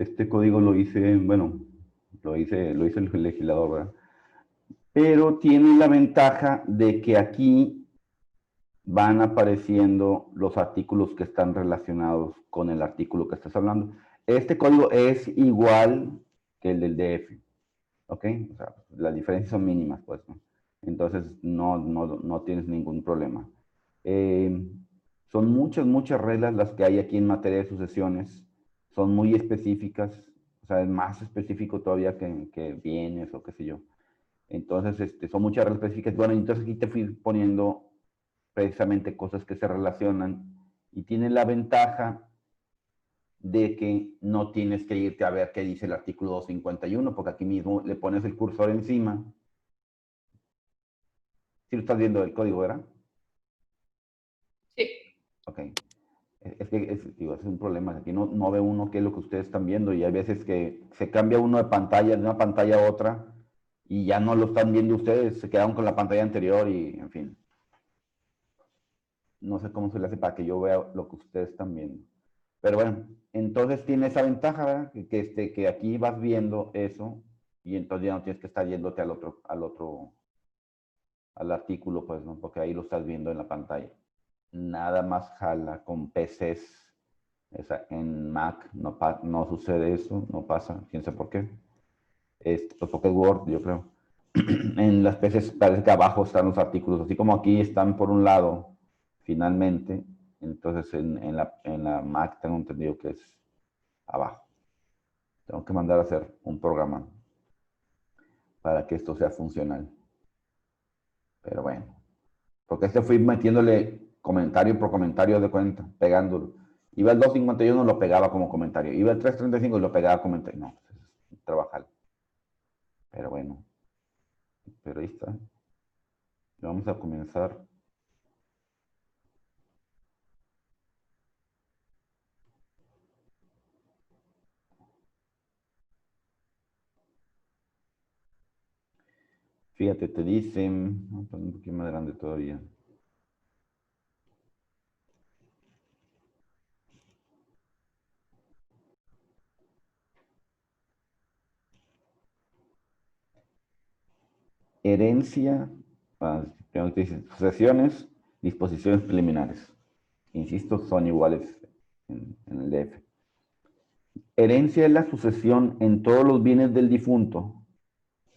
Este código lo hice, bueno, lo hizo el legislador, ¿verdad? Pero tiene la ventaja de que aquí van apareciendo los artículos que están relacionados con el artículo que estás hablando. Este código es igual que el del DF, ¿ok? O sea, las diferencias son mínimas, pues, ¿no? Entonces, no tienes ningún problema. Eh, Son muchas reglas las que hay aquí en materia de sucesiones. Son muy específicas, o sea, es más específico todavía que bienes o qué sé yo. Entonces, son muchas reglas específicas. Bueno, entonces aquí te fui poniendo precisamente cosas que se relacionan y tiene la ventaja de que no tienes que irte a ver qué dice el artículo 251, porque aquí mismo le pones el cursor encima. Si lo estás viendo el código, ¿verdad? Sí. Ok. Es que digo, es un problema. Aquí no ve uno qué es lo que ustedes están viendo y hay veces que se cambia uno de pantalla, de una pantalla a otra y ya no lo están viendo ustedes, se quedaron con la pantalla anterior y, en fin. No sé cómo se le hace para que yo vea lo que ustedes están viendo. Pero bueno, entonces tiene esa ventaja, ¿verdad? Que aquí vas viendo eso y entonces ya no tienes que estar yéndote al artículo, pues, ¿no? Porque ahí lo estás viendo en la pantalla. Nada más jala con PCs. En Mac no sucede eso, no pasa, quién sabe por qué. Pues porque es Word, yo creo. En las PCs parece que abajo están los artículos, así como aquí están por un lado, finalmente, entonces en la Mac tengo entendido que es abajo. Tengo que mandar a hacer un programa para que esto sea funcional. Pero bueno, porque fui metiéndole comentario por comentario de cuenta, pegándolo. Iba el 251, lo pegaba como comentario. Iba el 335 y lo pegaba como comentario. No, pues es trabajar. Pero bueno, pero ahí está. Vamos a comenzar. Fíjate, te dicen, vamos a poner un poquito más grande todavía. Herencia, primero te dicen, sucesiones, disposiciones preliminares. Insisto, son iguales en el DF. Herencia es la sucesión en todos los bienes del difunto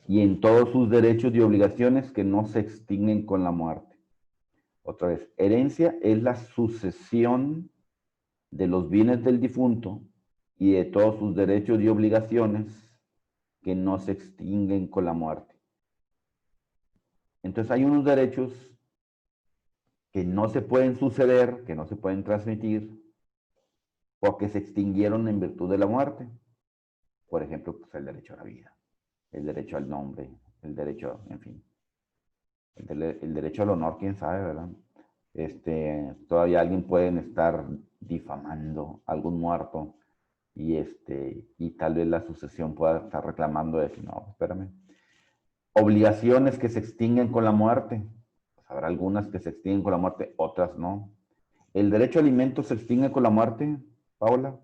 y en todos sus derechos y obligaciones que no se extinguen con la muerte. Otra vez, herencia es la sucesión de los bienes del difunto y de todos sus derechos y obligaciones que no se extinguen con la muerte. Entonces hay unos derechos que no se pueden suceder, que no se pueden transmitir, porque se extinguieron en virtud de la muerte. Por ejemplo, pues el derecho a la vida, el derecho al nombre, el derecho, en fin, el derecho al honor, quién sabe, ¿verdad? Todavía alguien puede estar difamando a algún muerto y tal vez la sucesión pueda estar reclamando de que no, espérame. Obligaciones que se extinguen con la muerte. Pues habrá algunas que se extinguen con la muerte, otras no. ¿El derecho a alimentos se extingue con la muerte, Paula?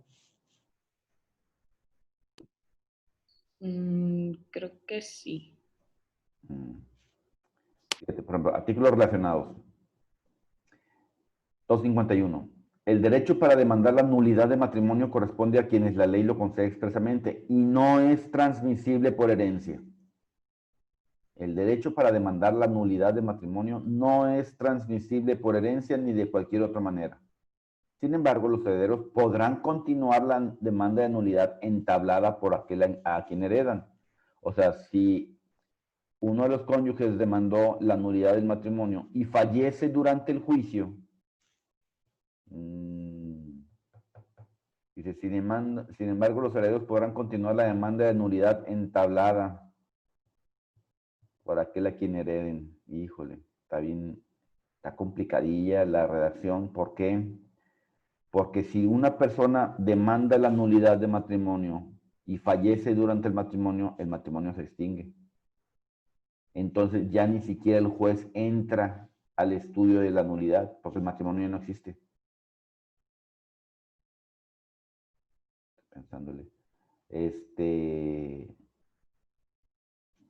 Creo que sí. Mm. Fíjate, por ejemplo, artículos relacionados. 251. El derecho para demandar la nulidad de matrimonio corresponde a quienes la ley lo concede expresamente y no es transmisible por herencia. El derecho para demandar la nulidad de matrimonio no es transmisible por herencia ni de cualquier otra manera. Sin embargo, los herederos podrán continuar la demanda de nulidad entablada por aquel a quien heredan. O sea, si uno de los cónyuges demandó la nulidad del matrimonio y fallece durante el juicio, dice, sin embargo, los herederos podrán continuar la demanda de nulidad entablada por aquel a quien hereden. Híjole, está bien, está complicadilla la redacción. ¿Por qué? Porque si una persona demanda la nulidad de matrimonio y fallece durante el matrimonio se extingue. Entonces ya ni siquiera el juez entra al estudio de la nulidad, porque el matrimonio ya no existe. Pensándole.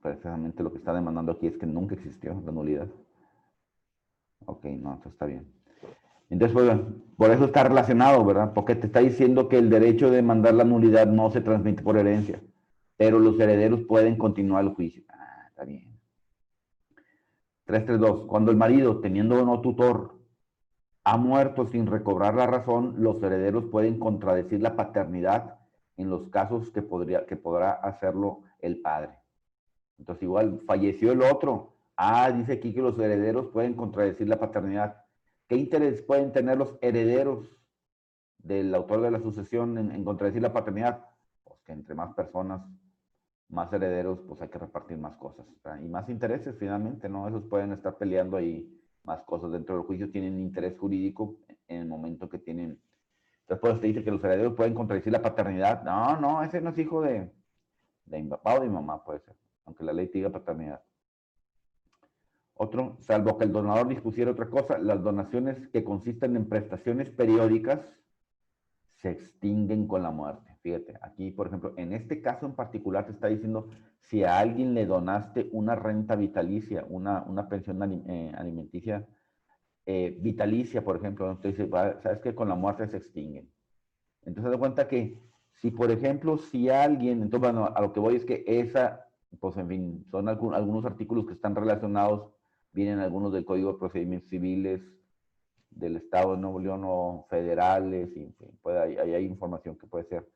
Precisamente lo que está demandando aquí es que nunca existió la nulidad. Ok, no, eso está bien. Entonces, pues, por eso está relacionado, ¿verdad? Porque te está diciendo que el derecho de demandar la nulidad no se transmite por herencia, pero los herederos pueden continuar el juicio. Ah, está bien. 332. Cuando el marido, teniendo no tutor, ha muerto sin recobrar la razón, los herederos pueden contradecir la paternidad en los casos que podrá hacerlo el padre. Entonces, igual, falleció el otro. Ah, dice aquí que los herederos pueden contradecir la paternidad. ¿Qué interés pueden tener los herederos del autor de la sucesión en contradecir la paternidad? Pues que entre más personas, más herederos, pues hay que repartir más cosas, ¿verdad? Y más intereses finalmente, ¿no? Esos pueden estar peleando ahí más cosas dentro del juicio, tienen interés jurídico en el momento que tienen. Después te dice que los herederos pueden contradecir la paternidad. No, no, ese no es hijo de mi papá o de mi mamá, puede ser, aunque la ley te diga paternidad. Otro, salvo que el donador dispusiera otra cosa, las donaciones que consisten en prestaciones periódicas se extinguen con la muerte. Fíjate, aquí, por ejemplo, en este caso en particular te está diciendo si a alguien le donaste una renta vitalicia, una pensión alimenticia vitalicia, por ejemplo, entonces sabes que con la muerte se extinguen. Entonces, da cuenta que si, por ejemplo, si alguien, entonces, bueno, a lo que voy es que esa, pues, en fin, son algunos artículos que están relacionados, vienen algunos del Código de Procedimientos Civiles, del Estado de Nuevo León o federales, y en fin, hay información que puede ser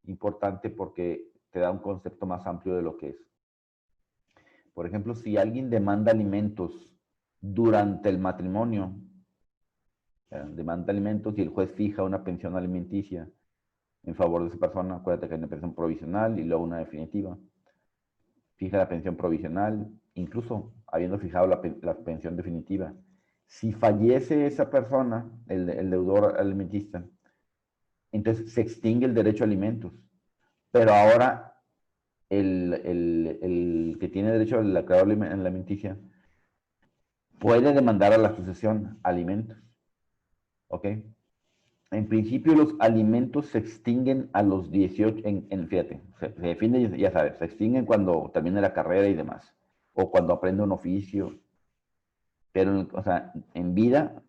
importante porque te da un concepto más amplio de lo que es. Por ejemplo, si alguien demanda alimentos durante el matrimonio, demanda alimentos y el juez fija una pensión alimenticia en favor de esa persona, acuérdate que hay una pensión provisional y luego una definitiva. Fija la pensión provisional, incluso habiendo fijado la pensión definitiva. Si fallece esa persona, el deudor alimentista, entonces se extingue el derecho a alimentos. Pero ahora el que tiene derecho al acreedor alimenticia puede demandar a la sucesión alimentos. ¿Ok? En principio los alimentos se extinguen a los 18, fíjate, se define, ya sabes, se extinguen cuando termina la carrera y demás, o cuando aprende un oficio, pero o sea, en vida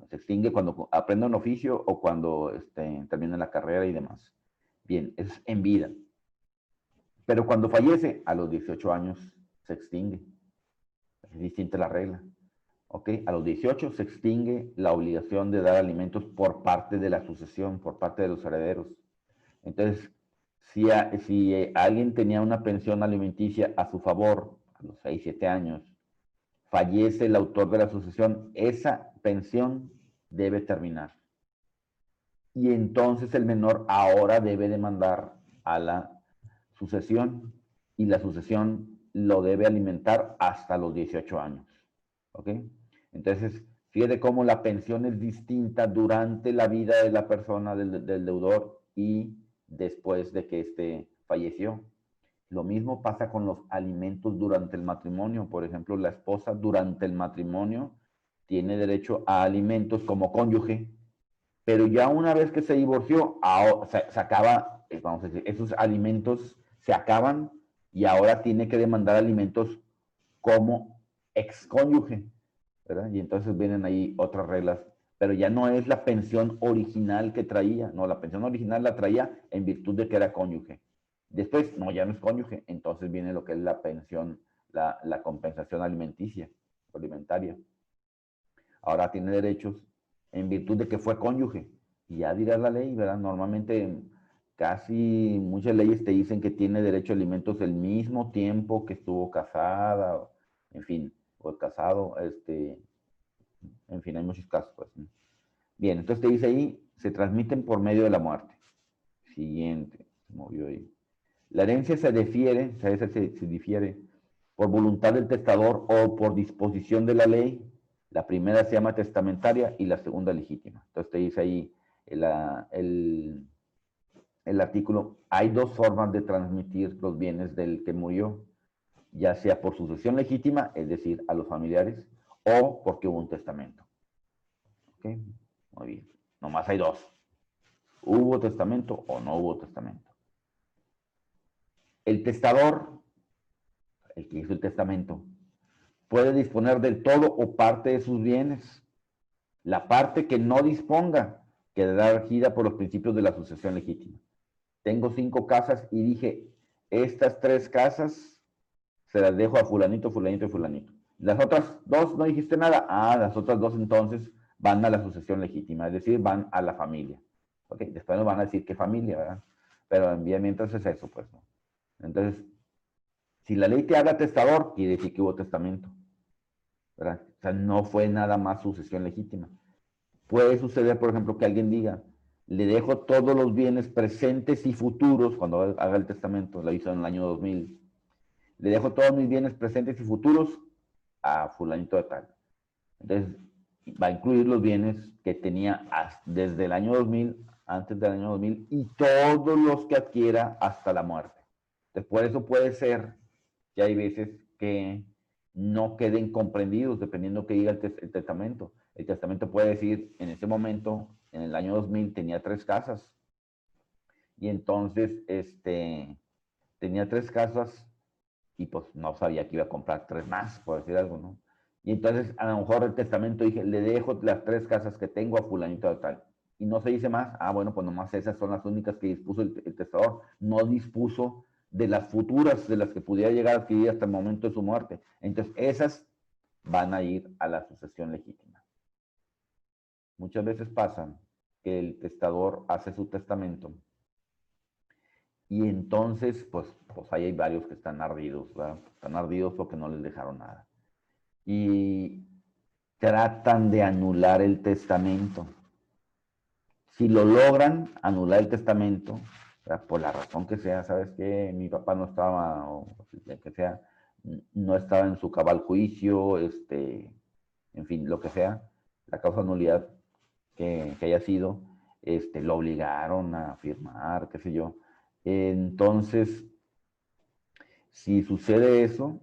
se extingue cuando aprende un oficio o cuando termina la carrera y demás. Bien, es en vida. Pero cuando fallece, a los 18 años se extingue. Es distinta la regla. ¿Ok? A los 18 se extingue la obligación de dar alimentos por parte de la sucesión, por parte de los herederos. Entonces, si alguien tenía una pensión alimenticia a su favor, a los 6, 7 años, fallece el autor de la sucesión, esa pensión debe terminar. Y entonces el menor ahora debe demandar a la sucesión y la sucesión lo debe alimentar hasta los 18 años. ¿Ok? Entonces, fíjate cómo la pensión es distinta durante la vida de la persona, del deudor, y después de que éste falleció. Lo mismo pasa con los alimentos durante el matrimonio. Por ejemplo, la esposa durante el matrimonio tiene derecho a alimentos como cónyuge, pero ya una vez que se divorció, se acaba, vamos a decir, esos alimentos se acaban y ahora tiene que demandar alimentos como excónyuge, ¿verdad? Y entonces vienen ahí otras reglas, pero ya no es la pensión original que traía, no, la pensión original la traía en virtud de que era cónyuge. Después, no, ya no es cónyuge, entonces viene lo que es la pensión, la compensación alimenticia, alimentaria. Ahora tiene derechos en virtud de que fue cónyuge. Y ya dirá la ley, ¿verdad? Normalmente casi muchas leyes te dicen que tiene derecho a alimentos el mismo tiempo que estuvo casada, en fin, o casado, en fin, hay muchos casos, pues. Bien, entonces te dice ahí, se transmiten por medio de la muerte. Siguiente, se movió ahí. La herencia se difiere por voluntad del testador o por disposición de la ley. La primera se llama testamentaria y la segunda legítima. Entonces te dice ahí el artículo, hay dos formas de transmitir los bienes del que murió, ya sea por sucesión legítima, es decir, a los familiares, o porque hubo un testamento. ¿Ok? Muy bien. Nomás hay dos. ¿Hubo testamento o no hubo testamento? el testador, el que hizo el testamento, puede disponer del todo o parte de sus bienes. La parte que no disponga quedará regida por los principios de la sucesión legítima. Tengo 5 casas y dije, estas 3 casas se las dejo a fulanito, fulanito y fulanito. Las otras 2 no dijiste nada. Las otras 2 entonces van a la sucesión legítima, es decir, van a la familia. Ok, después nos van a decir qué familia, ¿verdad? Pero mientras es eso, pues, ¿no? Entonces, si la ley te habla testador, quiere decir que hubo testamento, ¿verdad? O sea, no fue nada más sucesión legítima. Puede suceder, por ejemplo, que alguien diga, le dejo todos los bienes presentes y futuros, cuando haga el testamento, lo hizo en el año 2000, le dejo todos mis bienes presentes y futuros a fulanito de tal. Entonces, va a incluir los bienes que tenía desde el año 2000, antes del año 2000, y todos los que adquiera hasta la muerte. Entonces, por eso puede ser que hay veces que no queden comprendidos, dependiendo que diga el testamento. El testamento puede decir, en ese momento, en el año 2000, tenía 3 casas. Y entonces, tenía 3 casas y pues no sabía que iba a comprar 3 más, por decir algo, ¿no? Y entonces, a lo mejor el testamento dije, le dejo las 3 casas que tengo a fulanito de tal. Y no se dice más. Bueno, pues nomás esas son las únicas que dispuso el testador. No dispuso de las futuras, de las que pudiera llegar a adquirir hasta el momento de su muerte. Entonces, esas van a ir a la sucesión legítima. Muchas veces pasa que el testador hace su testamento y entonces, pues ahí hay varios que están ardidos, ¿verdad? Están ardidos porque no les dejaron nada. Y tratan de anular el testamento. Si lo logran, anular el testamento, ¿verdad? Por la razón que sea, ¿sabes qué? Mi papá no estaba, o que sea, no estaba en su cabal juicio, en fin, lo que sea, la causa de nulidad que haya sido, lo obligaron a firmar, qué sé yo. Entonces, si sucede eso,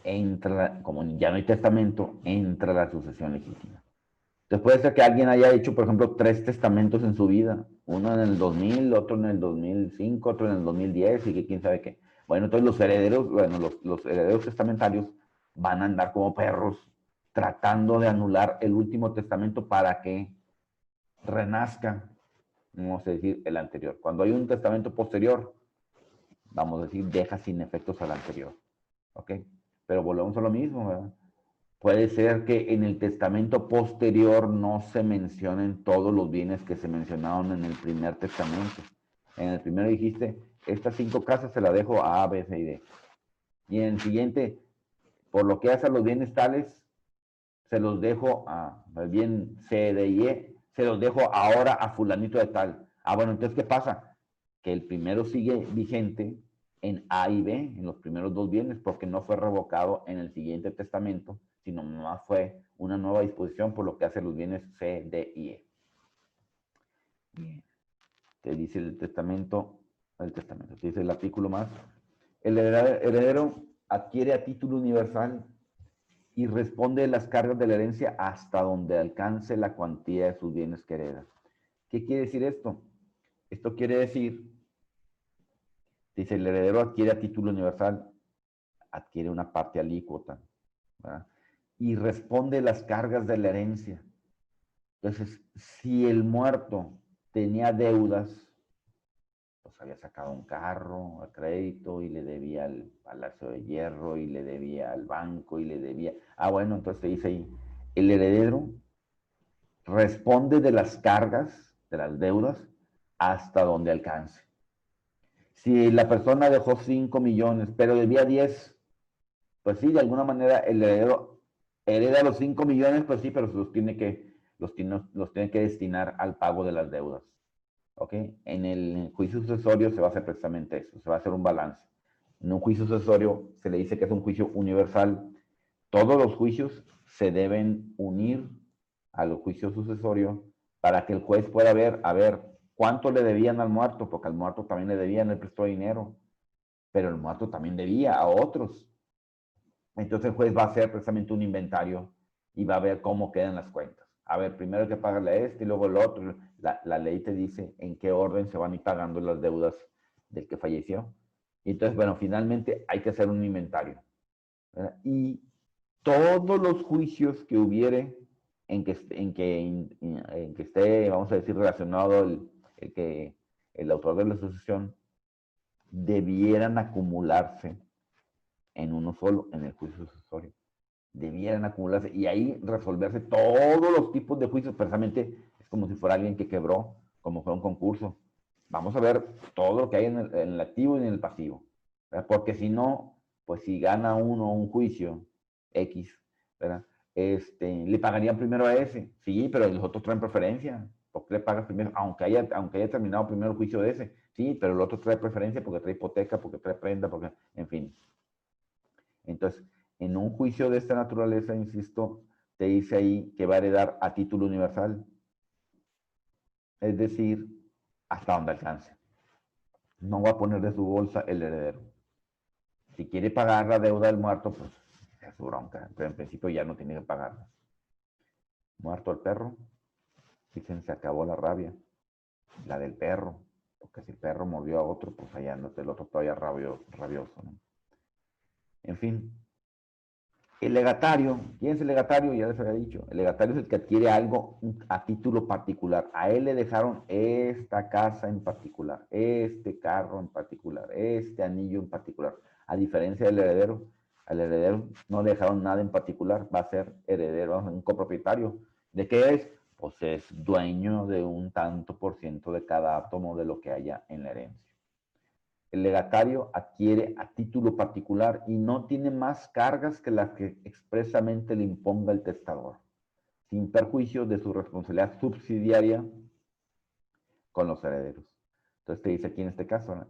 entra, como ya no hay testamento, entra la sucesión legítima. Entonces puede ser que alguien haya hecho, por ejemplo, 3 testamentos en su vida, uno en el 2000, otro en el 2005, otro en el 2010 y que quién sabe qué. Bueno, entonces los herederos, los herederos testamentarios van a andar como perros tratando de anular el último testamento para que renazca, vamos a decir, el anterior. Cuando hay un testamento posterior, vamos a decir, deja sin efectos al anterior. ¿Ok? Pero volvemos a lo mismo, ¿verdad? Puede ser que en el testamento posterior no se mencionen todos los bienes que se mencionaron en el primer testamento. En el primero dijiste, estas 5 casas se las dejo a A, B, C y D. Y en el siguiente, por lo que hace a los bienes tales, se los dejo a, el bien C, D y E, se los dejo ahora a fulanito de tal. Bueno, entonces, ¿qué pasa? Que el primero sigue vigente en A y B, en los primeros 2 bienes, porque no fue revocado en el siguiente testamento, sino más fue una nueva disposición por lo que hace los bienes C, D y E. Bien. Te dice el testamento, te dice el artículo más. El heredero adquiere a título universal y responde las cargas de la herencia hasta donde alcance la cuantía de sus bienes que hereda. ¿Qué quiere decir esto? Esto quiere decir, dice, el heredero adquiere a título universal, adquiere una parte alícuota, ¿verdad? Y responde las cargas de la herencia. Entonces, si el muerto tenía deudas, pues había sacado un carro a crédito y le debía al Palacio de Hierro y le debía al banco y le debía... Bueno, entonces se dice ahí, el heredero responde de las cargas, de las deudas, hasta donde alcance. Si la persona dejó 5 millones, pero debía 10, pues sí, de alguna manera el heredero hereda los 5 millones, pues sí, pero se los tiene que destinar al pago de las deudas. ¿Ok? En el juicio sucesorio se va a hacer precisamente eso, se va a hacer un balance. En un juicio sucesorio se le dice que es un juicio universal. Todos los juicios se deben unir al juicio sucesorio para que el juez pueda ver, a ver, cuánto le debían al muerto, porque al muerto también le debían, el prestó dinero, pero el muerto también debía a otros. Entonces el juez va a hacer precisamente un inventario y va a ver cómo quedan las cuentas. A ver, primero hay que pagarle a este y luego el otro. La ley te dice en qué orden se van a ir pagando las deudas del que falleció. Y entonces, bueno, finalmente hay que hacer un inventario, ¿verdad? Y todos los juicios que hubiere en que esté, vamos a decir, relacionado el autor de la asociación, debieran acumularse en uno solo, en el juicio sucesorio. Debieran acumularse y ahí resolverse todos los tipos de juicios. Precisamente es como si fuera alguien que quebró, como fue un concurso. Vamos a ver todo lo que hay en el activo y en el pasivo. ¿Verdad? Porque si no, pues si gana uno un juicio X, ¿verdad? Le pagarían primero a ese. Sí, pero los otros traen preferencia. ¿Por qué le pagas primero? Aunque haya terminado primero el juicio de ese. Sí, pero el otro trae preferencia porque trae hipoteca, porque trae prenda, porque, en fin. Entonces, en un juicio de esta naturaleza, insisto, te dice ahí que va a heredar a título universal. Es decir, hasta donde alcance. No va a poner de su bolsa el heredero. Si quiere pagar la deuda del muerto, pues es su bronca. Pero en principio ya no tiene que pagarla. Muerto el perro, dicen, se acabó la rabia. La del perro. Porque si el perro mordió a otro, pues allá no, el otro todavía rabioso, ¿no? En fin, el legatario, ¿quién es el legatario? Ya les había dicho. El legatario es el que adquiere algo a título particular. A él le dejaron esta casa en particular, este carro en particular, este anillo en particular. A diferencia del heredero, al heredero no le dejaron nada en particular, va a ser heredero, un copropietario. ¿De qué es? Pues es dueño de un tanto por ciento de cada átomo de lo que haya en la herencia. El legatario adquiere a título particular y no tiene más cargas que las que expresamente le imponga el testador, sin perjuicio de su responsabilidad subsidiaria con los herederos. Entonces te dice aquí en este caso, ¿no?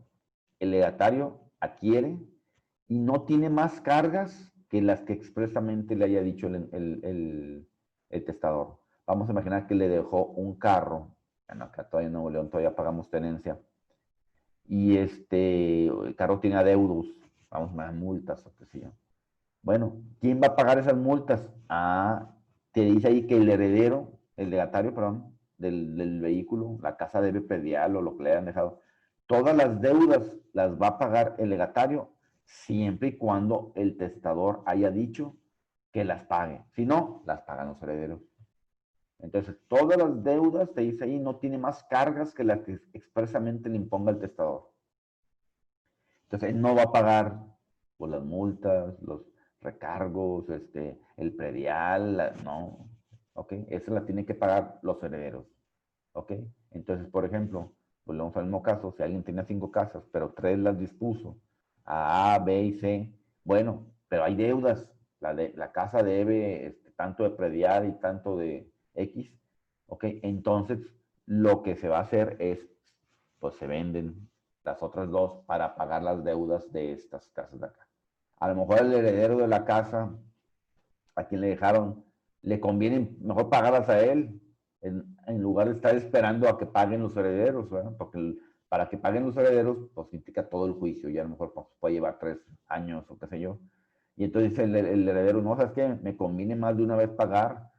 El legatario adquiere y no tiene más cargas que las que expresamente le haya dicho el testador. Vamos a imaginar que le dejó un carro, bueno, acá todavía en Nuevo León todavía pagamos tenencia, y el carro tiene adeudos, vamos a multas o qué sé yo. Bueno, ¿quién va a pagar esas multas? Ah, te dice ahí que el heredero, el legatario, perdón, del vehículo, la casa debe predial o lo que le hayan dejado, todas las deudas las va a pagar el legatario siempre y cuando el testador haya dicho que las pague. Si no, las pagan los herederos. Entonces, todas las deudas, te dice ahí, no tiene más cargas que las que expresamente le imponga el testador. Entonces, él no va a pagar por las multas, los recargos, el predial, no. ¿Ok? Eso la tienen que pagar los herederos. ¿Ok? Entonces, por ejemplo, volvemos al mismo caso, si alguien tenía 5 casas, pero 3 las dispuso a, B y C, bueno, pero hay deudas. La casa debe tanto de predial y tanto de X. ¿Ok? Entonces, lo que se va a hacer es, pues se venden las otras dos para pagar las deudas de estas casas de acá. A lo mejor el heredero de la casa, a quien le dejaron, le conviene mejor pagarlas a él, en lugar de estar esperando a que paguen los herederos, ¿verdad? Porque para que paguen los herederos, pues implica todo el juicio, y a lo mejor pues, puede llevar 3 años o qué sé yo. Y entonces el heredero, no, ¿sabes qué? Me conviene más de una vez pagar,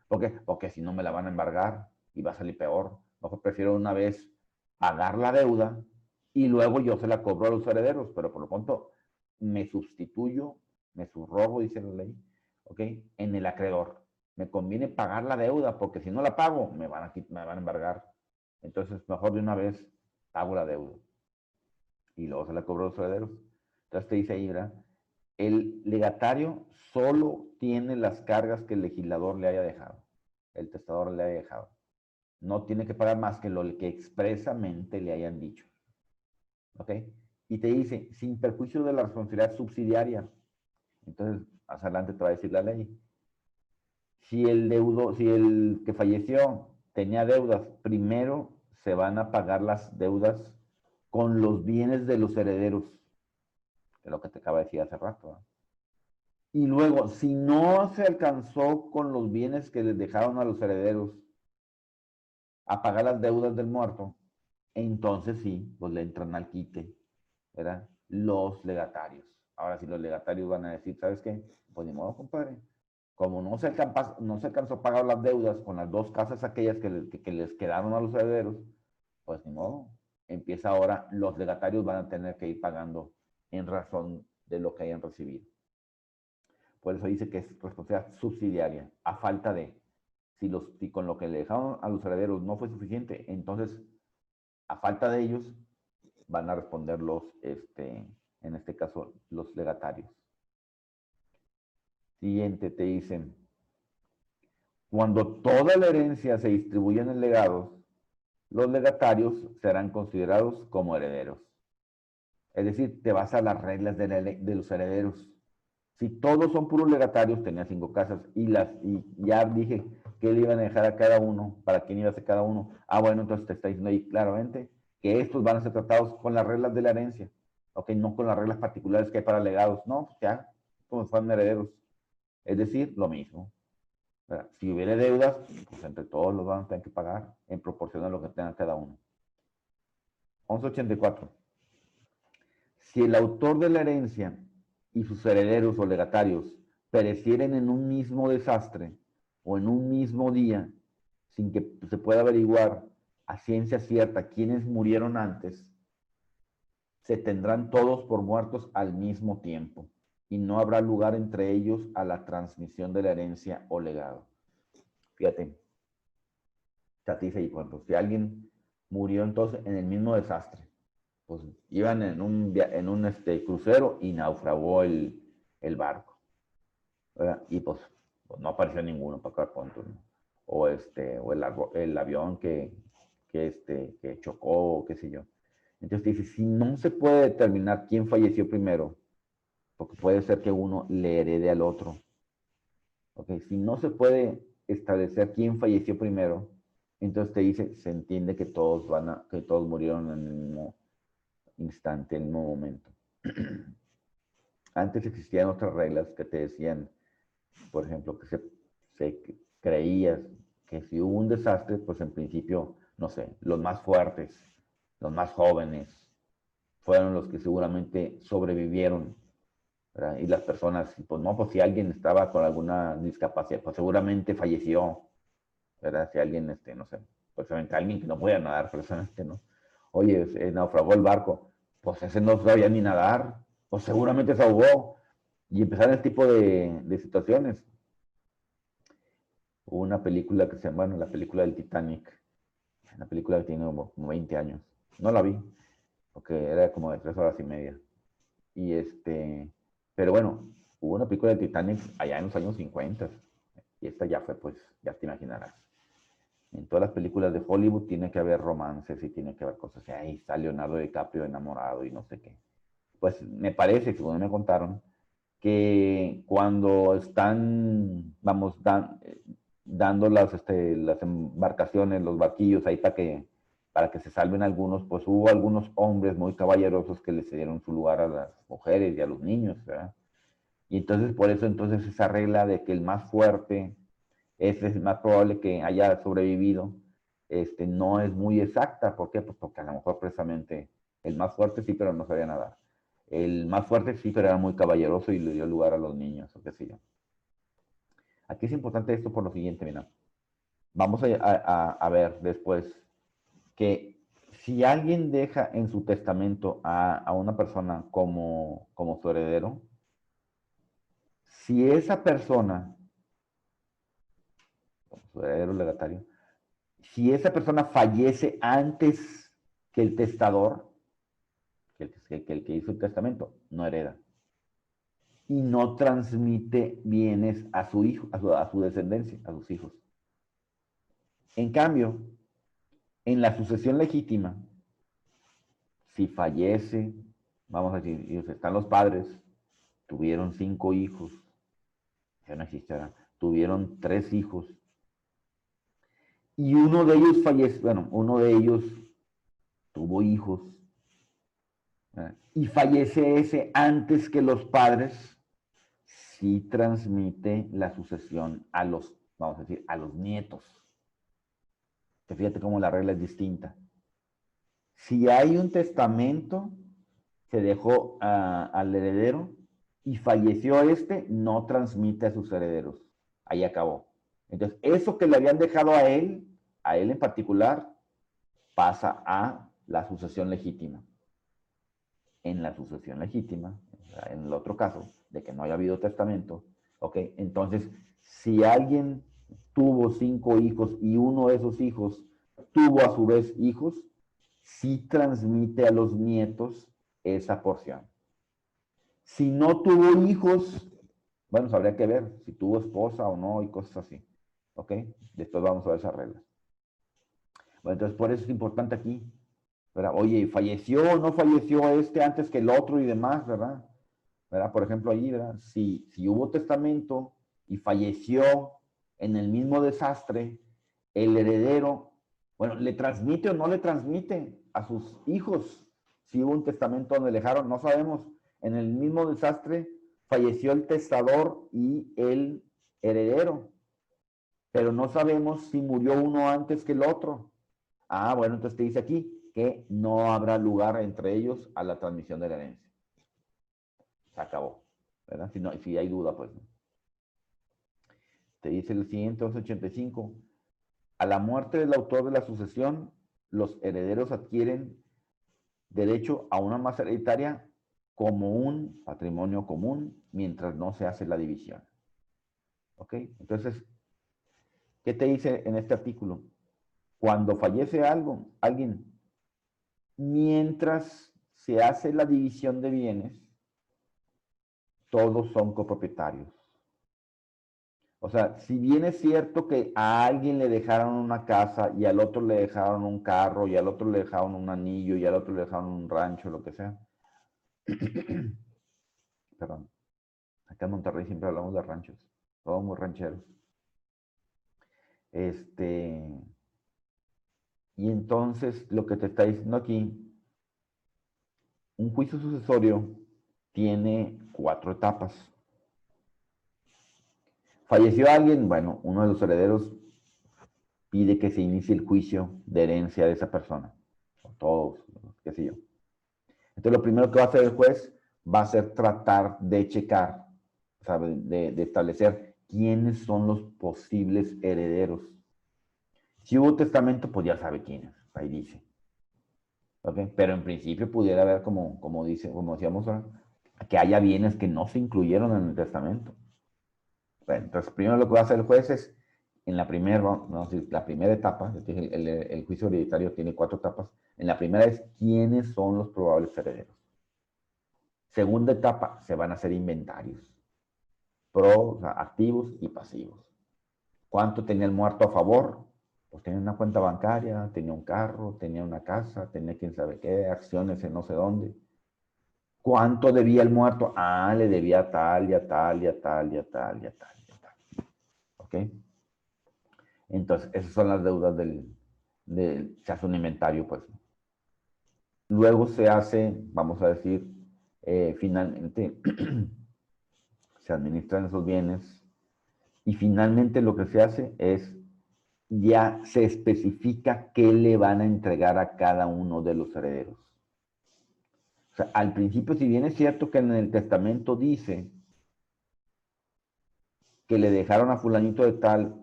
porque si no me la van a embargar y va a salir peor. Mejor prefiero una vez pagar la deuda y luego yo se la cobro a los herederos, pero por lo pronto me sustituyo, me subrogo, dice la ley, ¿ok? En el acreedor. Me conviene pagar la deuda porque si no la pago me van a embargar. Entonces, mejor de una vez pago la deuda y luego se la cobro a los herederos. Entonces te dice ahí, ¿verdad? El legatario solo tiene las cargas que el legislador le haya dejado, el testador le haya dejado. No tiene que pagar más que lo que expresamente le hayan dicho. ¿Ok? Y te dice, sin perjuicio de la responsabilidad subsidiaria. Entonces, más adelante te va a decir la ley. Si el que falleció tenía deudas, primero se van a pagar las deudas con los bienes de los herederos, que es lo que te acaba de decir hace rato, ¿no? Y luego, si no se alcanzó con los bienes que les dejaron a los herederos a pagar las deudas del muerto, entonces sí, pues le entran al quite, ¿verdad? Los legatarios. Ahora, si los legatarios van a decir, ¿sabes qué? Pues ni modo, compadre. Como no se alcanzó a pagar las deudas con las 2 casas aquellas que les quedaron a los herederos, pues ni modo. Empieza ahora, los legatarios van a tener que ir pagando en razón de lo que hayan recibido. Por eso dice que es responsabilidad subsidiaria, a falta de, si con lo que le dejaron a los herederos no fue suficiente, entonces, a falta de ellos, van a responder en este caso, los legatarios. Siguiente, te dicen, cuando toda la herencia se distribuye en legados, los legatarios serán considerados como herederos. Es decir, te vas a las reglas de los herederos. Si todos son puros legatarios, tenía 5 casas y ya dije que le iban a dejar a cada uno, para quién iba a ser cada uno. Ah, bueno, entonces te está diciendo ahí claramente que estos van a ser tratados con las reglas de la herencia, ok, no con las reglas particulares que hay para legados, no, pues ya, como si fueran herederos. Es decir, lo mismo. ¿Verdad? Si hubiera deudas, pues entre todos los van a tener que pagar en proporción a lo que tenga cada uno. 1184. Si el autor de la herencia y sus herederos o legatarios perecieren en un mismo desastre o en un mismo día, sin que se pueda averiguar a ciencia cierta quiénes murieron antes, se tendrán todos por muertos al mismo tiempo y no habrá lugar entre ellos a la transmisión de la herencia o legado. Fíjate, ya te dice ahí, por ejemplo, si alguien murió entonces en el mismo desastre, pues iban en un crucero y naufragó el barco, ¿verdad? Y pues no apareció ninguno para acabar punto, ¿no? O el avión que chocó, qué sé yo. Entonces dice, si no se puede determinar quién falleció primero, porque puede ser que uno le herede al otro, ¿ok? Si no se puede establecer quién falleció primero, entonces te dice, se entiende que que todos murieron en el mismo instante, en el mismo momento. Antes existían otras reglas que te decían, por ejemplo, que se creía que si hubo un desastre, pues en principio, no sé, los más fuertes, los más jóvenes, fueron los que seguramente sobrevivieron, ¿verdad? Y las personas, pues no, pues si alguien estaba con alguna discapacidad, pues seguramente falleció, ¿verdad? Si alguien, no sé, pues alguien que no podía nadar, precisamente, ¿no? Oye, naufragó el barco, pues ese no sabía ni nadar, pues seguramente se ahogó. Y empezaron este tipo de situaciones. Hubo una película que se llama, bueno, la película del Titanic, una película que tiene como 20 años. No la vi, porque era como de 3 horas y media. Y pero bueno, hubo una película del Titanic allá en los años 50. Y esta ya fue, pues, ya te imaginarás. En todas las películas de Hollywood tiene que haber romances y tiene que haber cosas así. Ahí está Leonardo DiCaprio enamorado y no sé qué. Pues me parece, según me contaron, que cuando están, vamos, dando las embarcaciones, los barquillos ahí para que se salven algunos, pues hubo algunos hombres muy caballerosos que le cedieron su lugar a las mujeres y a los niños, ¿verdad? Y entonces, por eso, entonces esa regla de que el más fuerte es el más probable que haya sobrevivido, no es muy exacta. ¿Por qué? Pues porque a lo mejor precisamente el más fuerte sí, pero no sabía nadar. El más fuerte sí, pero era muy caballeroso y le dio lugar a los niños, o qué sé yo. Aquí es importante esto por lo siguiente, mira. Vamos a ver después que si alguien deja en su testamento a una persona como su heredero, si esa persona, como su heredero legatario, si esa persona fallece antes que el testador, que el que hizo el testamento, no hereda. Y no transmite bienes a su hijo, a su descendencia, a sus hijos. En cambio, en la sucesión legítima, si fallece, vamos a decir, están los padres, tuvieron 5 hijos, ya no existirá, tuvieron 3 hijos, y uno de ellos falleció, bueno, uno de ellos tuvo hijos, y fallece ese antes que los padres, sí transmite la sucesión a los, vamos a decir, a los nietos. Que fíjate cómo la regla es distinta. Si hay un testamento, se dejó al heredero y falleció no transmite a sus herederos. Ahí acabó. Entonces, eso que le habían dejado a él en particular, pasa a la sucesión legítima. en la sucesión legítima, en el otro caso, de que no haya habido testamento, ¿ok? Entonces, si alguien tuvo 5 hijos y uno de esos hijos tuvo a su vez hijos, sí transmite a los nietos esa porción. Si no tuvo hijos, bueno, pues habría que ver si tuvo esposa o no y cosas así, ¿ok? Después vamos a ver esas reglas. Bueno, entonces por eso es importante aquí, ¿verdad? Oye, ¿falleció o no falleció este antes que el otro y demás, verdad? ¿Verdad? Por ejemplo, ahí, ¿verdad? Si hubo testamento y falleció en el mismo desastre, el heredero, bueno, ¿le transmite o no le transmite a sus hijos? Si hubo un testamento donde le dejaron, no sabemos. En el mismo desastre falleció el testador y el heredero, pero no sabemos si murió uno antes que el otro. Ah, bueno, entonces te dice aquí que no habrá lugar entre ellos a la transmisión de la herencia. Se acabó, ¿verdad? Si hay duda, pues. Te dice el siguiente, 1185. A la muerte del autor de la sucesión, los herederos adquieren derecho a una masa hereditaria como un patrimonio común mientras no se hace la división. ¿Ok? Entonces, ¿qué te dice en este artículo? Cuando fallece alguien, mientras se hace la división de bienes, todos son copropietarios. O sea, si bien es cierto que a alguien le dejaron una casa y al otro le dejaron un carro y al otro le dejaron un anillo y al otro le dejaron un rancho, lo que sea. Perdón. Acá en Monterrey siempre hablamos de ranchos. Todos muy rancheros. Y entonces lo que te está diciendo aquí, un juicio sucesorio tiene 4 etapas. Falleció alguien, bueno, uno de los herederos pide que se inicie el juicio de herencia de esa persona. O todos, qué sé yo. Entonces lo primero que va a hacer el juez va a ser tratar de checar, ¿sabe? De establecer quiénes son los posibles herederos. Si hubo testamento, pues ya sabe quiénes, ahí dice. ¿Okay? Pero en principio pudiera haber, como decíamos ahora, que haya bienes que no se incluyeron en el testamento. Bueno, entonces primero lo que va a hacer el juez es, en la primera, vamos a decir, la primera etapa, el juicio hereditario tiene 4 etapas. En la primera es quiénes son los probables herederos. Segunda etapa, se van a hacer inventarios. O sea, activos y pasivos. ¿Cuánto tenía el muerto a favor? Pues tenía una cuenta bancaria, tenía un carro, tenía una casa, tenía quién sabe qué, acciones en no sé dónde. ¿Cuánto debía el muerto? Ah, le debía tal y a tal y a tal y a tal y a tal y a tal. ¿Ok? Entonces, esas son las deudas se hace un inventario, pues. Luego se hace, vamos a decir, finalmente, se administran esos bienes y finalmente lo que se hace es, ya se especifica qué le van a entregar a cada uno de los herederos. O sea, al principio, si bien es cierto que en el testamento dice que le dejaron a fulanito de tal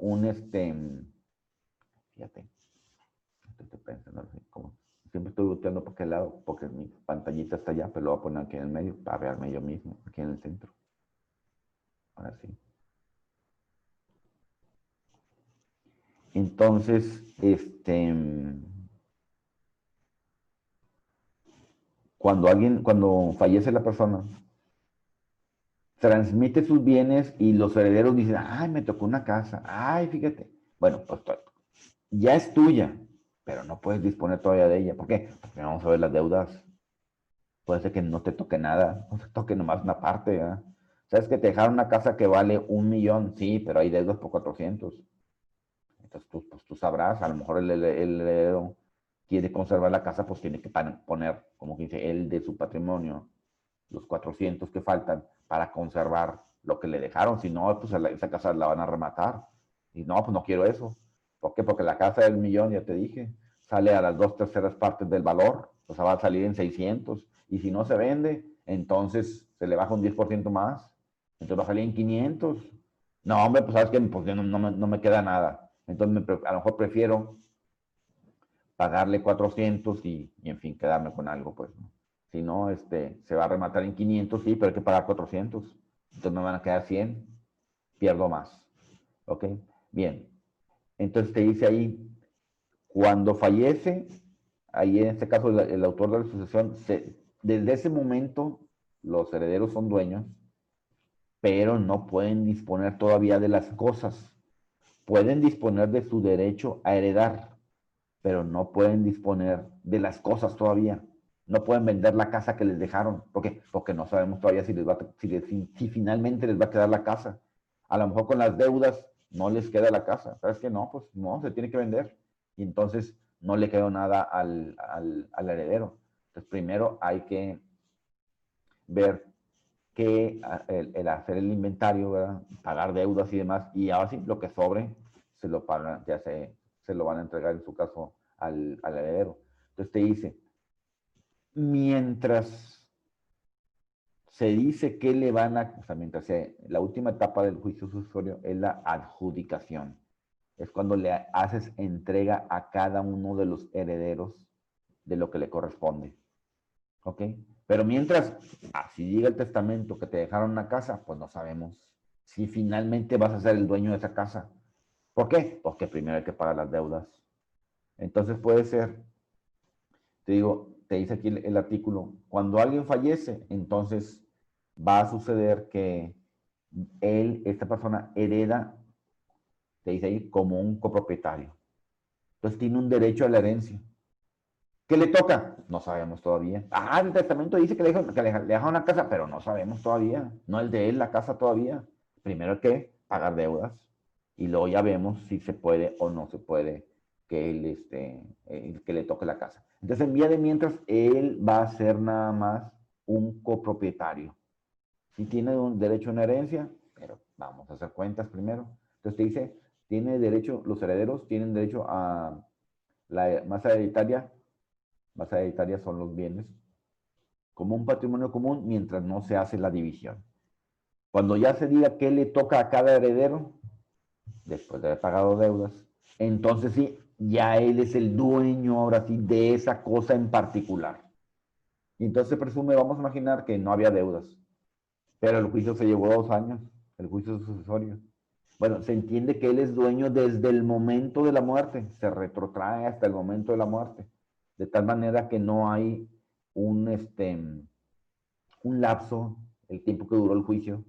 fíjate, estoy pensando, como siempre estoy volteando por aquel lado, porque mi pantallita está allá, pero lo voy a poner aquí en el medio, para verme yo mismo, aquí en el centro. Ahora sí. Entonces, cuando fallece la persona, transmite sus bienes y los herederos dicen, ay, me tocó una casa, ay, fíjate. Bueno, pues ya es tuya, pero no puedes disponer todavía de ella. ¿Por qué? Porque vamos a ver las deudas. Puede ser que no te toque nada, no te toque nomás una parte, ¿verdad? ¿Sabes que te dejaron una casa que vale 1,000,000? Sí, pero hay deudas por 400. Entonces tú sabrás, a lo mejor el heredero quiere conservar la casa, pues tiene que poner, como que dice, él de su patrimonio, los 400 que faltan para conservar lo que le dejaron. Si no, pues esa casa la van a rematar. Y no, pues no quiero eso. ¿Por qué? Porque la casa del 1,000,000, ya te dije, sale a las 2/3 partes del valor. O sea, va a salir en 600. Y si no se vende, entonces se le baja un 10% más. Entonces va a salir en 500. No, hombre, pues sabes que pues, no me queda nada. Entonces a lo mejor prefiero pagarle 400 y en fin, quedarme con algo, pues. ¿No? Si no, se va a rematar en 500, sí, pero hay que pagar 400. Entonces me van a quedar 100, pierdo más. ¿Ok? Bien. Entonces te dice ahí, cuando fallece, ahí en este caso el autor de la sucesión, desde ese momento los herederos son dueños, pero no pueden disponer todavía de las cosas. Pueden disponer de su derecho a heredar, pero no pueden disponer de las cosas todavía. No pueden vender la casa que les dejaron. ¿Por qué? Porque no sabemos todavía si finalmente les va a quedar la casa. A lo mejor con las deudas no les queda la casa. ¿Sabes qué? No, pues no, se tiene que vender. Y entonces no le quedó nada al heredero. Entonces primero hay que ver que el hacer el inventario, ¿verdad? Pagar deudas y demás, y ahora sí, lo que sobre se lo pagan, ya se lo van a entregar en su caso al heredero. Entonces te dice, mientras se dice que le van a, o sea, la última etapa del juicio sucesorio es la adjudicación. Es cuando le haces entrega a cada uno de los herederos de lo que le corresponde. ¿Ok? Pero mientras, si llega el testamento que te dejaron una casa, pues no sabemos si finalmente vas a ser el dueño de esa casa. ¿Por qué? Porque primero hay que pagar las deudas. Entonces puede ser, te digo, te dice aquí el artículo, cuando alguien fallece, entonces va a suceder que esta persona hereda, te dice ahí, como un copropietario. Entonces tiene un derecho a la herencia. ¿Qué le toca? No sabemos todavía. Ah, el testamento dice que le deja una casa, pero no sabemos todavía. No es de él la casa todavía. Primero hay que pagar deudas y luego ya vemos si se puede o no se puede que que le toque la casa. Entonces, en vía de mientras, él va a ser nada más un copropietario. Sí tiene un derecho a una herencia, pero vamos a hacer cuentas primero. Entonces te dice, tiene derecho, los herederos tienen derecho a la masa hereditaria. Masa hereditaria son los bienes como un patrimonio común mientras no se hace la división. Cuando ya se diga qué le toca a cada heredero, después de haber pagado deudas, entonces sí, ya él es el dueño ahora sí de esa cosa en particular. Y entonces se presume, vamos a imaginar que no había deudas, pero el juicio se llevó 2 años, el juicio sucesorio. Bueno, se entiende que él es dueño desde el momento de la muerte, se retrotrae hasta el momento de la muerte, de tal manera que no hay un, un lapso, el tiempo que duró el juicio,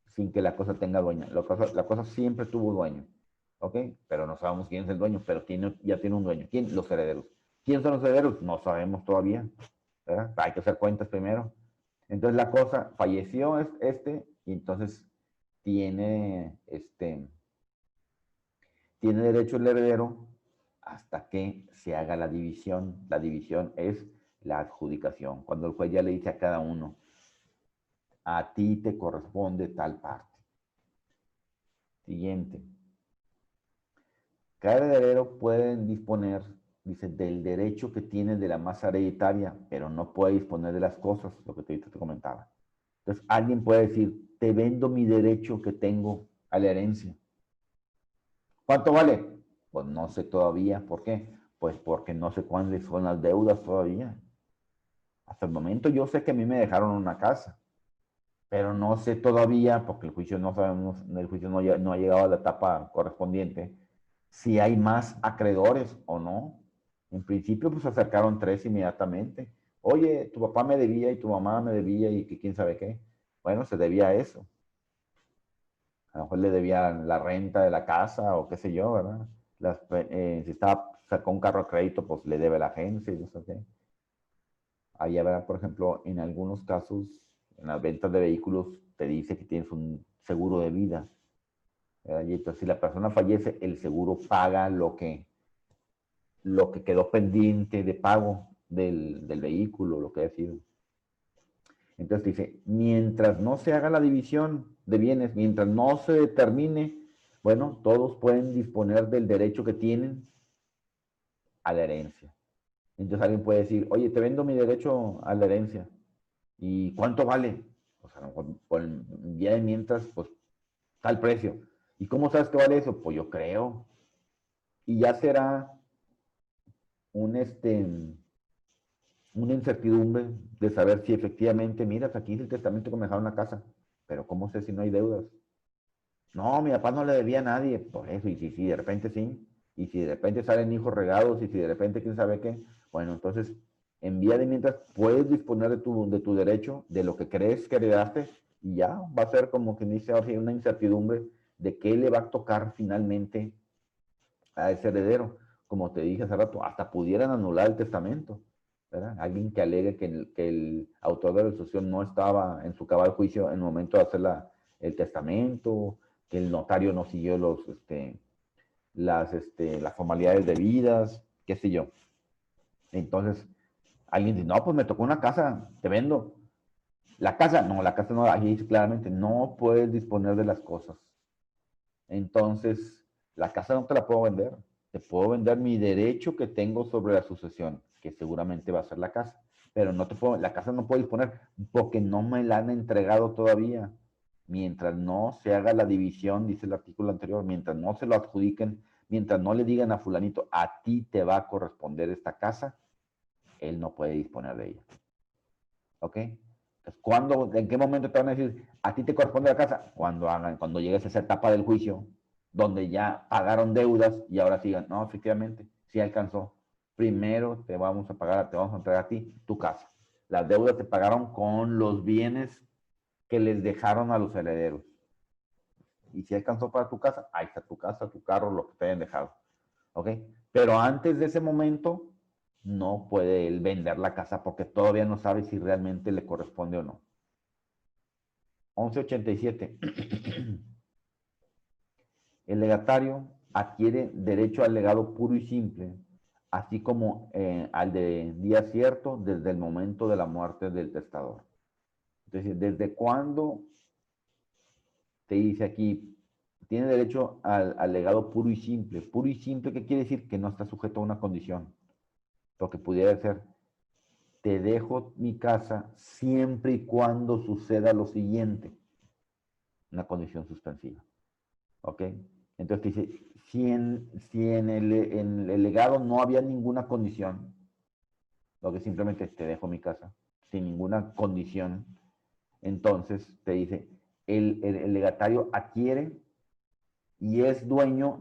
sin que la cosa tenga dueño. La cosa siempre tuvo dueño, ¿ok? Pero no sabemos quién es el dueño, pero ya tiene un dueño. ¿Quién? Los herederos. ¿Quién son los herederos? No sabemos todavía, ¿verdad? Hay que hacer cuentas primero. Entonces la cosa, falleció y entonces tiene, tiene derecho el heredero hasta que se haga la división. La división es la adjudicación, cuando el juez ya le dice a cada uno, a ti te corresponde tal parte. Siguiente. Cada heredero puede disponer, dice, del derecho que tiene de la masa hereditaria, pero no puede disponer de las cosas, lo que te comentaba. Entonces, alguien puede decir, te vendo mi derecho que tengo a la herencia. ¿Cuánto vale? Pues no sé todavía. ¿Por qué? Pues porque no sé cuáles son las deudas todavía. Hasta el momento yo sé que a mí me dejaron una casa, pero no sé todavía, porque el juicio no sabemos, el juicio no ha llegado a la etapa correspondiente, si hay más acreedores o no. En principio, pues se acercaron 3 inmediatamente. Oye, tu papá me debía y tu mamá me debía y que quién sabe qué. Bueno, se debía a eso. A lo mejor le debía la renta de la casa o qué sé yo, ¿verdad? Si sacó un carro a crédito, pues le debe a la agencia y no sé qué. Ahí habrá, por ejemplo, en algunos casos, en las ventas de vehículos, te dice que tienes un seguro de vida. ¿Verdad? Y entonces, si la persona fallece, el seguro paga lo que quedó pendiente de pago del vehículo, lo que ha sido. Entonces dice, mientras no se haga la división de bienes, mientras no se determine, bueno, todos pueden disponer del derecho que tienen a la herencia. Entonces alguien puede decir, oye, te vendo mi derecho a la herencia. ¿Y cuánto vale? Pues a lo mejor por el día de mientras, pues tal precio. ¿Y cómo sabes que vale eso? Pues yo creo. Y ya será un, una incertidumbre de saber si efectivamente, miras, aquí dice el testamento que me dejaron la casa, pero ¿cómo sé si no hay deudas? No, mi papá no le debía a nadie, por eso, y si de repente sí, y si de repente salen hijos regados, y si de repente quién sabe qué, bueno, entonces, en vía de mientras, puedes disponer de tu derecho, de lo que crees que heredaste, y ya va a ser como que dice ahora sí, una incertidumbre de qué le va a tocar finalmente a ese heredero. Como te dije hace rato, hasta pudieran anular el testamento, ¿verdad? Alguien que alegue que el autor de la sucesión no estaba en su cabal juicio en el momento de hacer el testamento, que el notario no siguió las formalidades debidas, qué sé yo. Entonces, alguien dice, no, pues me tocó una casa, te vendo. La casa, no, la casa no, ahí dice claramente, no puedes disponer de las cosas. Entonces, la casa no te la puedo vender. Te puedo vender mi derecho que tengo sobre la sucesión, que seguramente va a ser la casa. Pero no te puedo, la casa no puedo disponer porque no me la han entregado todavía. Mientras no se haga la división, dice el artículo anterior, mientras no se lo adjudiquen, mientras no le digan a fulanito, a ti te va a corresponder esta casa, él no puede disponer de ella. ¿Ok? Entonces, en qué momento te van a decir, a ti te corresponde la casa? Cuando llegues a esa etapa del juicio, donde ya pagaron deudas y ahora sigan, no, efectivamente, sí alcanzó. Primero te vamos a pagar, te vamos a entregar a ti tu casa. Las deudas te pagaron con los bienes que les dejaron a los herederos. Y si alcanzó para tu casa, ahí está tu casa, tu carro, lo que te hayan dejado. ¿Ok? Pero antes de ese momento, no puede él vender la casa porque todavía no sabe si realmente le corresponde o no. 1187. El legatario adquiere derecho al legado puro y simple, así como al de día cierto desde el momento de la muerte del testador. Entonces, ¿desde cuándo te dice aquí? Tiene derecho al legado puro y simple. Puro y simple, ¿qué quiere decir? Que no está sujeto a una condición. Porque pudiera ser, te dejo mi casa siempre y cuando suceda lo siguiente. Una condición suspensiva. ¿Ok? Entonces dice, si en el legado no había ninguna condición, lo que simplemente te dejo mi casa, sin ninguna condición, entonces te dice, el legatario adquiere y es dueño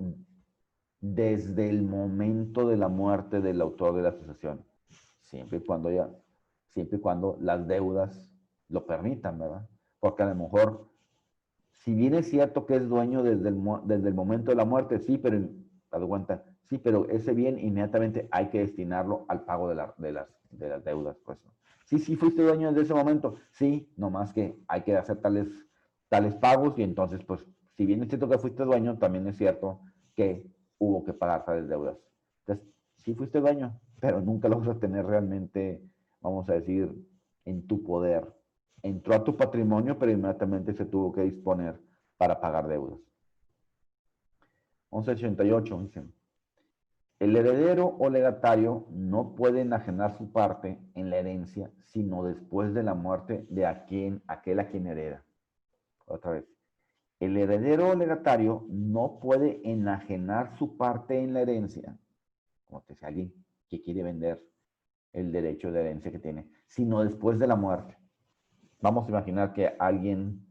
desde el momento de la muerte del autor de la sucesión, siempre y cuando siempre y cuando las deudas lo permitan, ¿verdad? Porque a lo mejor si bien es cierto que es dueño desde el momento de la muerte, sí, pero, dado cuenta, sí, pero ese bien inmediatamente hay que destinarlo al pago de las deudas, pues. Sí, sí, fuiste dueño desde ese momento, sí, nomás que hay que hacer tales pagos y entonces, pues, si bien es cierto que fuiste dueño, también es cierto que hubo que pagar tales deudas. Entonces, sí fuiste dueño, pero nunca lo vas a tener realmente, vamos a decir, en tu poder. Entró a tu patrimonio, pero inmediatamente se tuvo que disponer para pagar deudas. 1188 dice, el heredero o legatario no puede enajenar su parte en la herencia sino después de la muerte de aquel a quien hereda. Otra vez. El heredero o legatario no puede enajenar su parte en la herencia, como te dice alguien que quiere vender el derecho de herencia que tiene, sino después de la muerte. Vamos a imaginar que alguien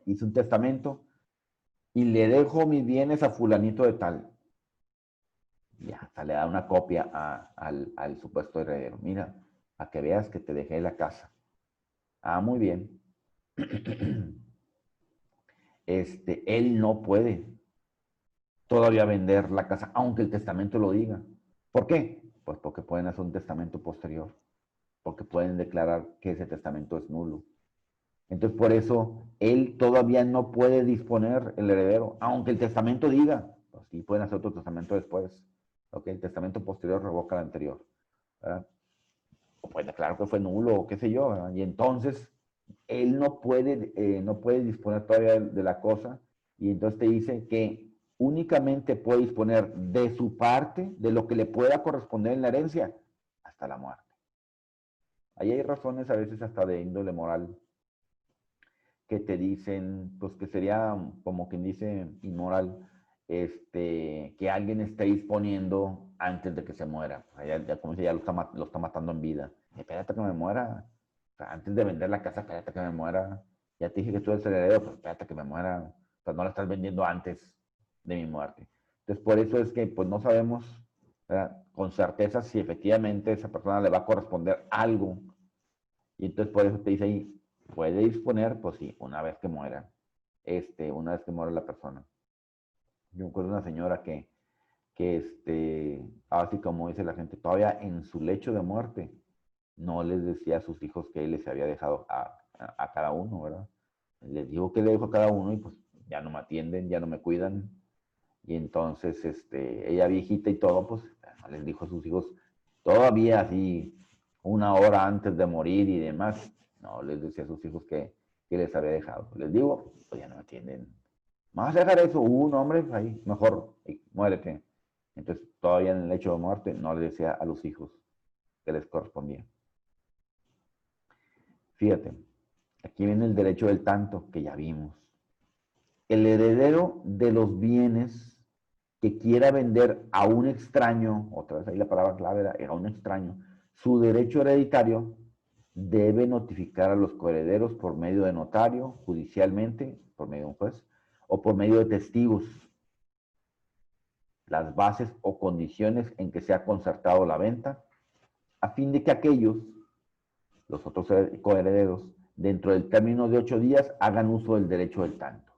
hizo un testamento y le dejo mis bienes a fulanito de tal. Ya, hasta le da una copia al supuesto heredero. Mira, a que veas que te dejé la casa. Ah, muy bien. Él no puede todavía vender la casa, aunque el testamento lo diga. ¿Por qué? Pues porque pueden hacer un testamento posterior, porque pueden declarar que ese testamento es nulo. Entonces, por eso, él todavía no puede disponer el heredero, aunque el testamento diga, pues sí pueden hacer otro testamento después. ¿Ok? El testamento posterior revoca el anterior, ¿verdad? O puede declarar que fue nulo o qué sé yo, ¿verdad? Y entonces, él no puede disponer todavía de la cosa, y entonces te dice que únicamente puede disponer de su parte, de lo que le pueda corresponder en la herencia, hasta la muerte. Ahí hay razones a veces hasta de índole moral que te dicen, pues que sería como quien dice inmoral, que alguien esté disponiendo antes de que se muera. O sea, ya como dice, ya lo está matando en vida. espérate que me muera. O sea, antes de vender la casa, espérate que me muera. Ya te dije que tú eres el heredero, pues espérate que me muera. O sea, no la estás vendiendo antes de mi muerte. Entonces, por eso es que pues no sabemos, ¿verdad?, con certeza si efectivamente esa persona le va a corresponder algo. Y entonces por eso te dice ahí, puede disponer, pues sí, una vez que muera. Una vez que muera la persona. Yo me acuerdo de una señora que así como dice la gente, todavía en su lecho de muerte, no les decía a sus hijos que él les había dejado a cada uno, ¿verdad? Les dijo que le dejó a cada uno y pues ya no me atienden, ya no me cuidan. Y entonces, ella viejita y todo, pues les dijo a sus hijos, todavía así, una hora antes de morir y demás, no les decía a sus hijos que les había dejado. Les digo, pues ya no me atienden. ¿Vas a dejar eso? No, hombre, ahí, mejor, muérete. Entonces, todavía en el hecho de muerte, no le decía a los hijos que les correspondía. Fíjate, aquí viene el derecho del tanto, que ya vimos. El heredero de los bienes que quiera vender a un extraño, otra vez ahí la palabra clave era un extraño, su derecho hereditario debe notificar a los coherederos por medio de notario, judicialmente, por medio de un juez, o por medio de testigos, las bases o condiciones en que se ha concertado la venta, a fin de que aquellos, los otros coherederos, dentro del término de 8 días, hagan uso del derecho del tanto.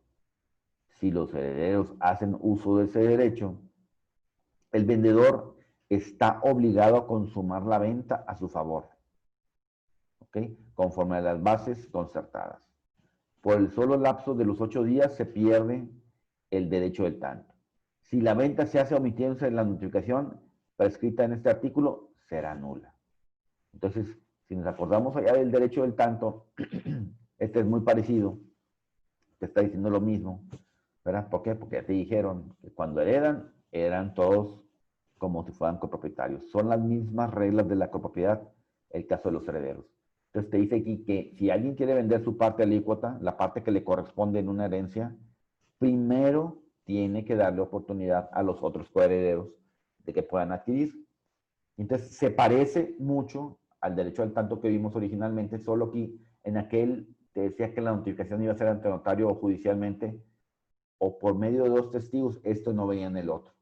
Si los herederos hacen uso de ese derecho, el vendedor está obligado a consumar la venta a su favor, ¿ok?, conforme a las bases concertadas. Por el solo lapso de los 8 días se pierde el derecho del tanto. Si la venta se hace omitiéndose en la notificación prescrita en este artículo, será nula. Entonces, si nos acordamos allá del derecho del tanto, este es muy parecido, te está diciendo lo mismo, ¿verdad? ¿Por qué? Porque ya te dijeron que cuando heredan, eran todos como si fueran copropietarios. Son las mismas reglas de la copropiedad, el caso de los herederos. Entonces te dice aquí que si alguien quiere vender su parte alícuota, la parte que le corresponde en una herencia, primero tiene que darle oportunidad a los otros coherederos de que puedan adquirir. Entonces se parece mucho al derecho al tanto que vimos originalmente, solo aquí en aquel te decía que la notificación iba a ser ante notario o judicialmente, o por medio de 2 testigos. Esto no venía en el otro.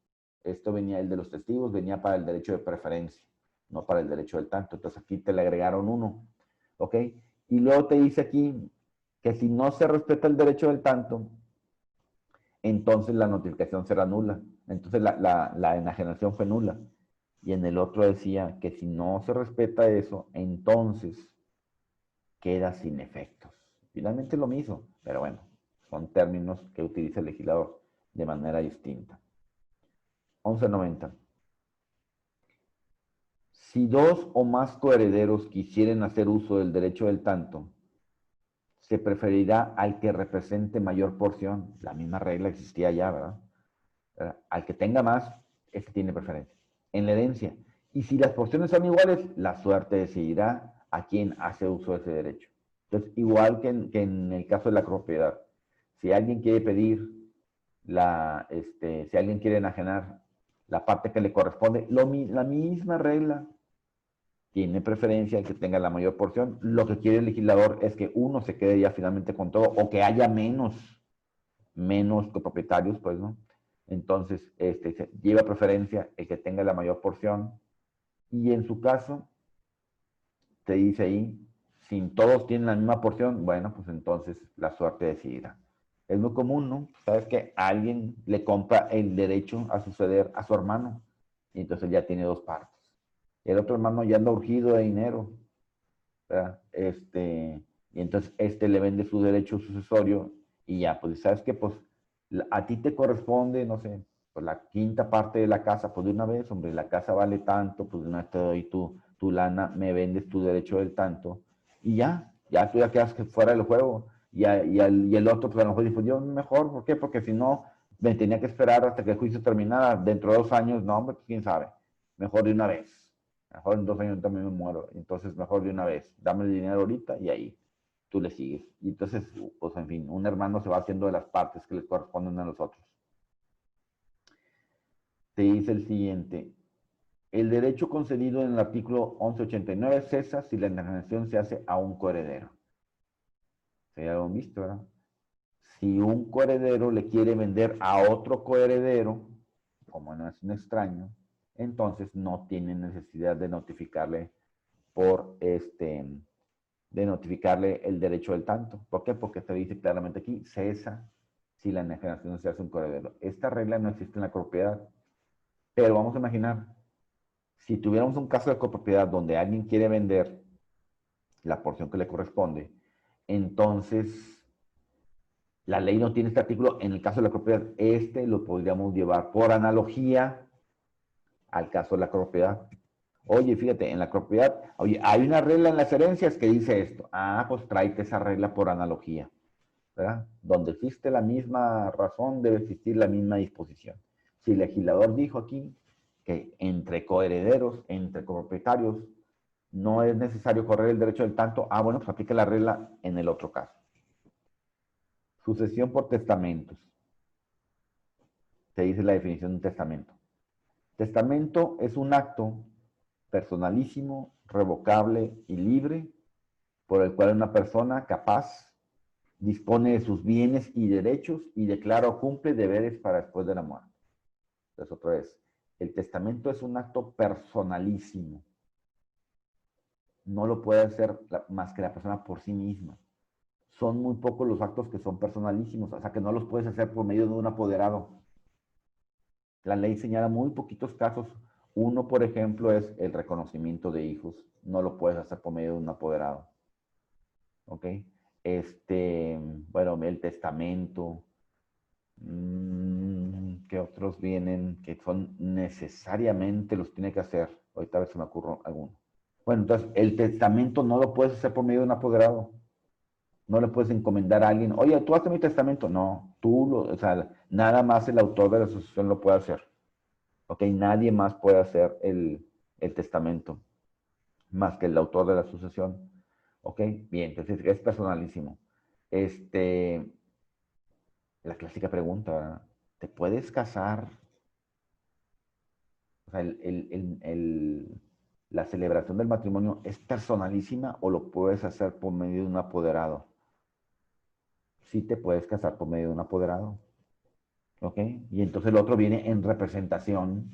Esto venía, el de los testigos venía para el derecho de preferencia, no para el derecho del tanto. Entonces aquí te le agregaron uno, ¿ok? Y luego te dice aquí que si no se respeta el derecho del tanto, entonces la notificación será nula. Entonces la enajenación fue nula. Y en el otro decía que si no se respeta eso, entonces queda sin efectos. Finalmente lo mismo, pero bueno, son términos que utiliza el legislador de manera distinta. 1190. Si 2 o más coherederos quisieren hacer uso del derecho del tanto, se preferirá al que represente mayor porción. La misma regla existía ya, ¿verdad? Al que tenga más, ese tiene preferencia. En la herencia. Y si las porciones son iguales, la suerte decidirá a quien hace uso de ese derecho. Entonces, igual que en el caso de la propiedad, si alguien quiere pedir si alguien quiere enajenar la parte que le corresponde, la misma regla, tiene preferencia el que tenga la mayor porción. Lo que quiere el legislador es que uno se quede ya finalmente con todo, o que haya menos copropietarios, pues, ¿no? Entonces, lleva preferencia el que tenga la mayor porción. Y en su caso, te dice ahí, si todos tienen la misma porción, bueno, pues entonces la suerte decidirá. Es muy común, ¿no? Sabes que alguien le compra el derecho a suceder a su hermano, y entonces ya tiene 2 partes. El otro hermano ya anda urgido de dinero, ¿verdad? Y entonces le vende su derecho sucesorio, y ya, pues, ¿sabes qué? Pues a ti te corresponde, no sé, pues la quinta parte de la casa, pues de una vez, hombre, la casa vale tanto, pues de una vez te doy tu lana, me vendes tu derecho del tanto, y ya tú ya quedas fuera del juego. Y el otro, pues a lo mejor dijo, yo mejor, ¿por qué? Porque si no, me tenía que esperar hasta que el juicio terminara, dentro de 2 años, no, hombre, pues quién sabe, mejor de una vez. Mejor en 2 años también me muero, entonces mejor de una vez, dame el dinero ahorita y ahí tú le sigues. Y entonces, pues en fin, un hermano se va haciendo de las partes que le corresponden a los otros. Te dice el siguiente, El derecho concedido en el artículo 1189 cesa si la enajenación se hace a un coheredero. Ya lo han visto, ¿verdad? Si un coheredero le quiere vender a otro coheredero, como no es un extraño, entonces no tiene necesidad de notificarle de notificarle el derecho del tanto. ¿Por qué? Porque te dice claramente aquí, cesa si la enajenación se hace un coheredero. Esta regla no existe en la copropiedad, pero vamos a imaginar, si tuviéramos un caso de copropiedad donde alguien quiere vender la porción que le corresponde, entonces la ley no tiene este artículo en el caso de la propiedad. Lo podríamos llevar por analogía al caso de la propiedad. Oye, fíjate, en la propiedad, oye, hay una regla en las herencias que dice esto. Ah, pues tráete esa regla por analogía, ¿verdad? Donde existe la misma razón, debe existir la misma disposición. Si el legislador dijo aquí que entre coherederos, entre copropietarios, no es necesario correr el derecho del tanto, ah, bueno, pues aplica la regla en el otro caso. Sucesión por testamentos. Te dice la definición de un testamento. Testamento es un acto personalísimo, revocable y libre por el cual una persona capaz dispone de sus bienes y derechos y declara o cumple deberes para después de la muerte. Entonces, otra vez, el testamento es un acto personalísimo. No lo puede hacer más que la persona por sí misma. Son muy pocos los actos que son personalísimos, o sea que no los puedes hacer por medio de un apoderado. La ley señala muy poquitos casos. Uno, por ejemplo, es el reconocimiento de hijos. No lo puedes hacer por medio de un apoderado. ¿Ok? Bueno, el testamento. ¿Qué otros vienen que son necesariamente los tiene que hacer? Ahorita a ver si me ocurre alguno. Bueno, entonces, el testamento no lo puedes hacer por medio de un apoderado. No le puedes encomendar a alguien, oye, tú haces mi testamento. No, o sea, nada más el autor de la asociación lo puede hacer. ¿Ok? Nadie más puede hacer el testamento, más que el autor de la sucesión. ¿Ok? Bien, entonces es personalísimo. La clásica pregunta, ¿verdad? ¿Te puedes casar? O sea, la celebración del matrimonio es personalísima o lo puedes hacer por medio de un apoderado. Sí te puedes casar por medio de un apoderado. ¿Ok? Y entonces el otro viene en representación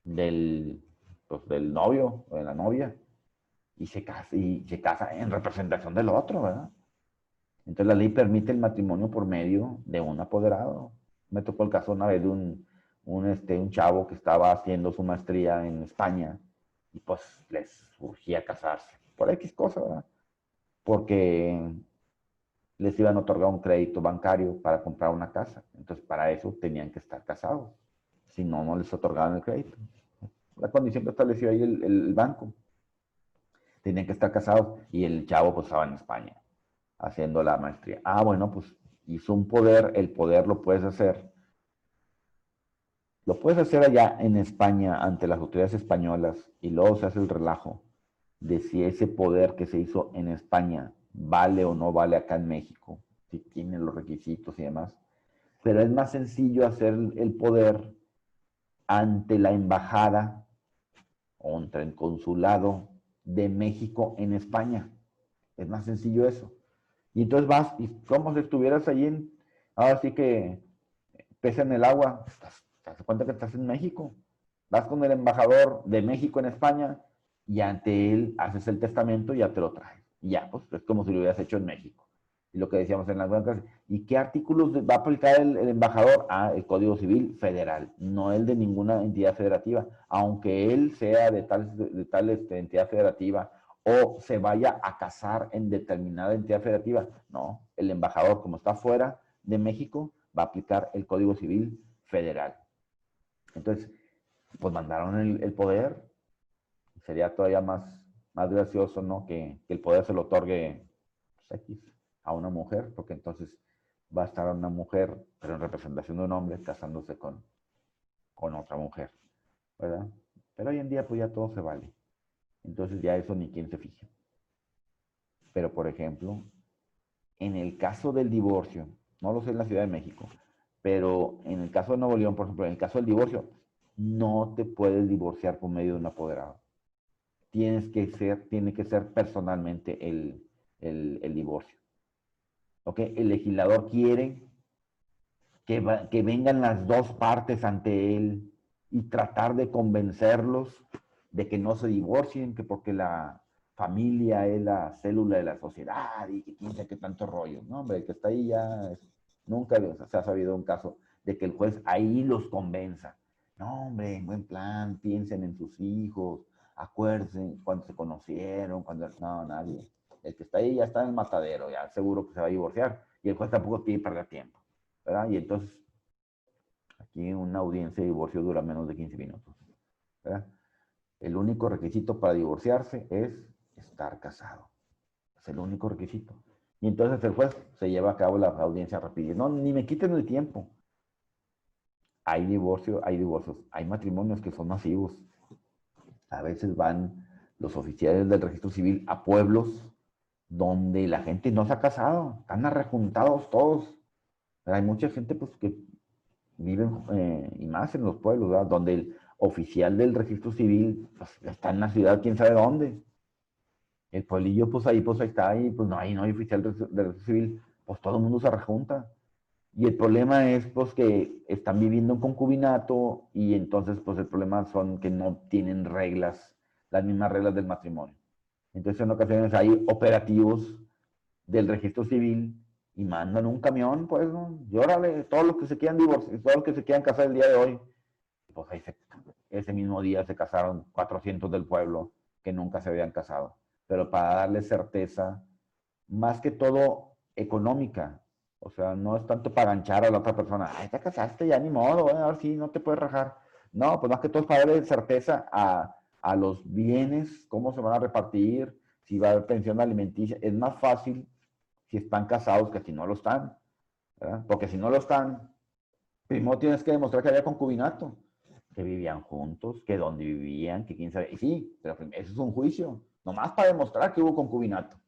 del novio o de la novia y se casa en representación del otro, ¿verdad? Entonces la ley permite el matrimonio por medio de un apoderado. Me tocó el caso una vez de un chavo que estaba haciendo su maestría en España y pues les surgía casarse por X cosa, ¿verdad? Porque les iban a otorgar un crédito bancario para comprar una casa. Entonces para eso tenían que estar casados. Si no, no les otorgaban el crédito. La condición que estableció ahí el banco. Tenían que estar casados y el chavo pues estaba en España haciendo la maestría. Ah, bueno, pues hizo un poder, el poder lo puedes hacer. Lo puedes hacer allá en España ante las autoridades españolas y luego se hace el relajo de si ese poder que se hizo en España vale o no vale acá en México, si tiene los requisitos y demás. Pero es más sencillo hacer el poder ante la embajada o ante el consulado de México en España. Es más sencillo eso. Y entonces vas y como si estuvieras allí, ahora sí que pesa en el agua, te das cuenta que estás en México. Vas con el embajador de México en España y ante él haces el testamento y ya te lo traes. Y ya, pues es como si lo hubieras hecho en México. Y lo que decíamos en las bancas, ¿y qué artículos va a aplicar el embajador? Ah, el Código Civil Federal, no el de ninguna entidad federativa, aunque él sea de tal entidad federativa o se vaya a casar en determinada entidad federativa. No, el embajador, como está fuera de México, va a aplicar el Código Civil Federal. Entonces, pues mandaron el poder. Sería todavía más gracioso, ¿no? Que el poder se lo otorgue pues, X a una mujer, porque entonces va a estar una mujer, pero en representación de un hombre, casándose con otra mujer, ¿verdad? Pero hoy en día pues ya todo se vale. Entonces ya eso ni quien se fije. Pero por ejemplo, en el caso del divorcio, no lo sé en la Ciudad de México, pero en el caso de Nuevo León, por ejemplo, en el caso del divorcio, no te puedes divorciar por medio de un apoderado. Tiene que ser personalmente el divorcio. ¿Ok? El legislador quiere que vengan las dos partes ante él y tratar de convencerlos de que no se divorcien, que porque la familia es la célula de la sociedad y que quién sabe qué tanto rollo. No, hombre, el que está ahí ya nunca se ha sabido un caso de que el juez ahí los convenza. No, hombre, en buen plan, piensen en sus hijos, acuérdense cuando se conocieron, cuando... No, nadie. El que está ahí ya está en el matadero, ya seguro que se va a divorciar. Y el juez tampoco quiere perder tiempo, ¿verdad? Y entonces, aquí una audiencia de divorcio dura menos de 15 minutos, ¿verdad? El único requisito para divorciarse es estar casado. Es el único requisito. Y entonces el juez se lleva a cabo la audiencia rápida. No, ni me quiten el tiempo. Hay divorcios. Hay matrimonios que son masivos. A veces van los oficiales del registro civil a pueblos donde la gente no se ha casado. Están arrejuntados todos. Pero hay mucha gente pues, que viven, y más en los pueblos, ¿verdad? Donde el oficial del registro civil pues, está en la ciudad, quién sabe dónde. El pueblillo, pues ahí está, y pues no hay oficial del registro civil, pues todo el mundo se rejunta. Y el problema es, pues, que están viviendo en concubinato y entonces, pues, el problema son que no tienen reglas, las mismas reglas del matrimonio. Entonces, en ocasiones hay operativos del registro civil y mandan un camión, pues, ¿no? Y órale, todos los que se quieran divorciar, todos los que se quieran casar el día de hoy, pues ahí ese mismo día se casaron 400 del pueblo que nunca se habían casado. Pero para darle certeza, más que todo económica, o sea, no es tanto para ganchar a la otra persona, ay, te casaste, ya ni modo, a ver si no te puedes rajar. No, pues más que todo es para darle certeza a los bienes, cómo se van a repartir, si va a haber pensión alimenticia. Es más fácil si están casados que si no lo están, ¿verdad? Porque si no lo están, primero tienes que demostrar que había concubinato, que vivían juntos, que dónde vivían, que quién sabe. Y sí, pero eso es un juicio, nomás para demostrar que hubo concubinato.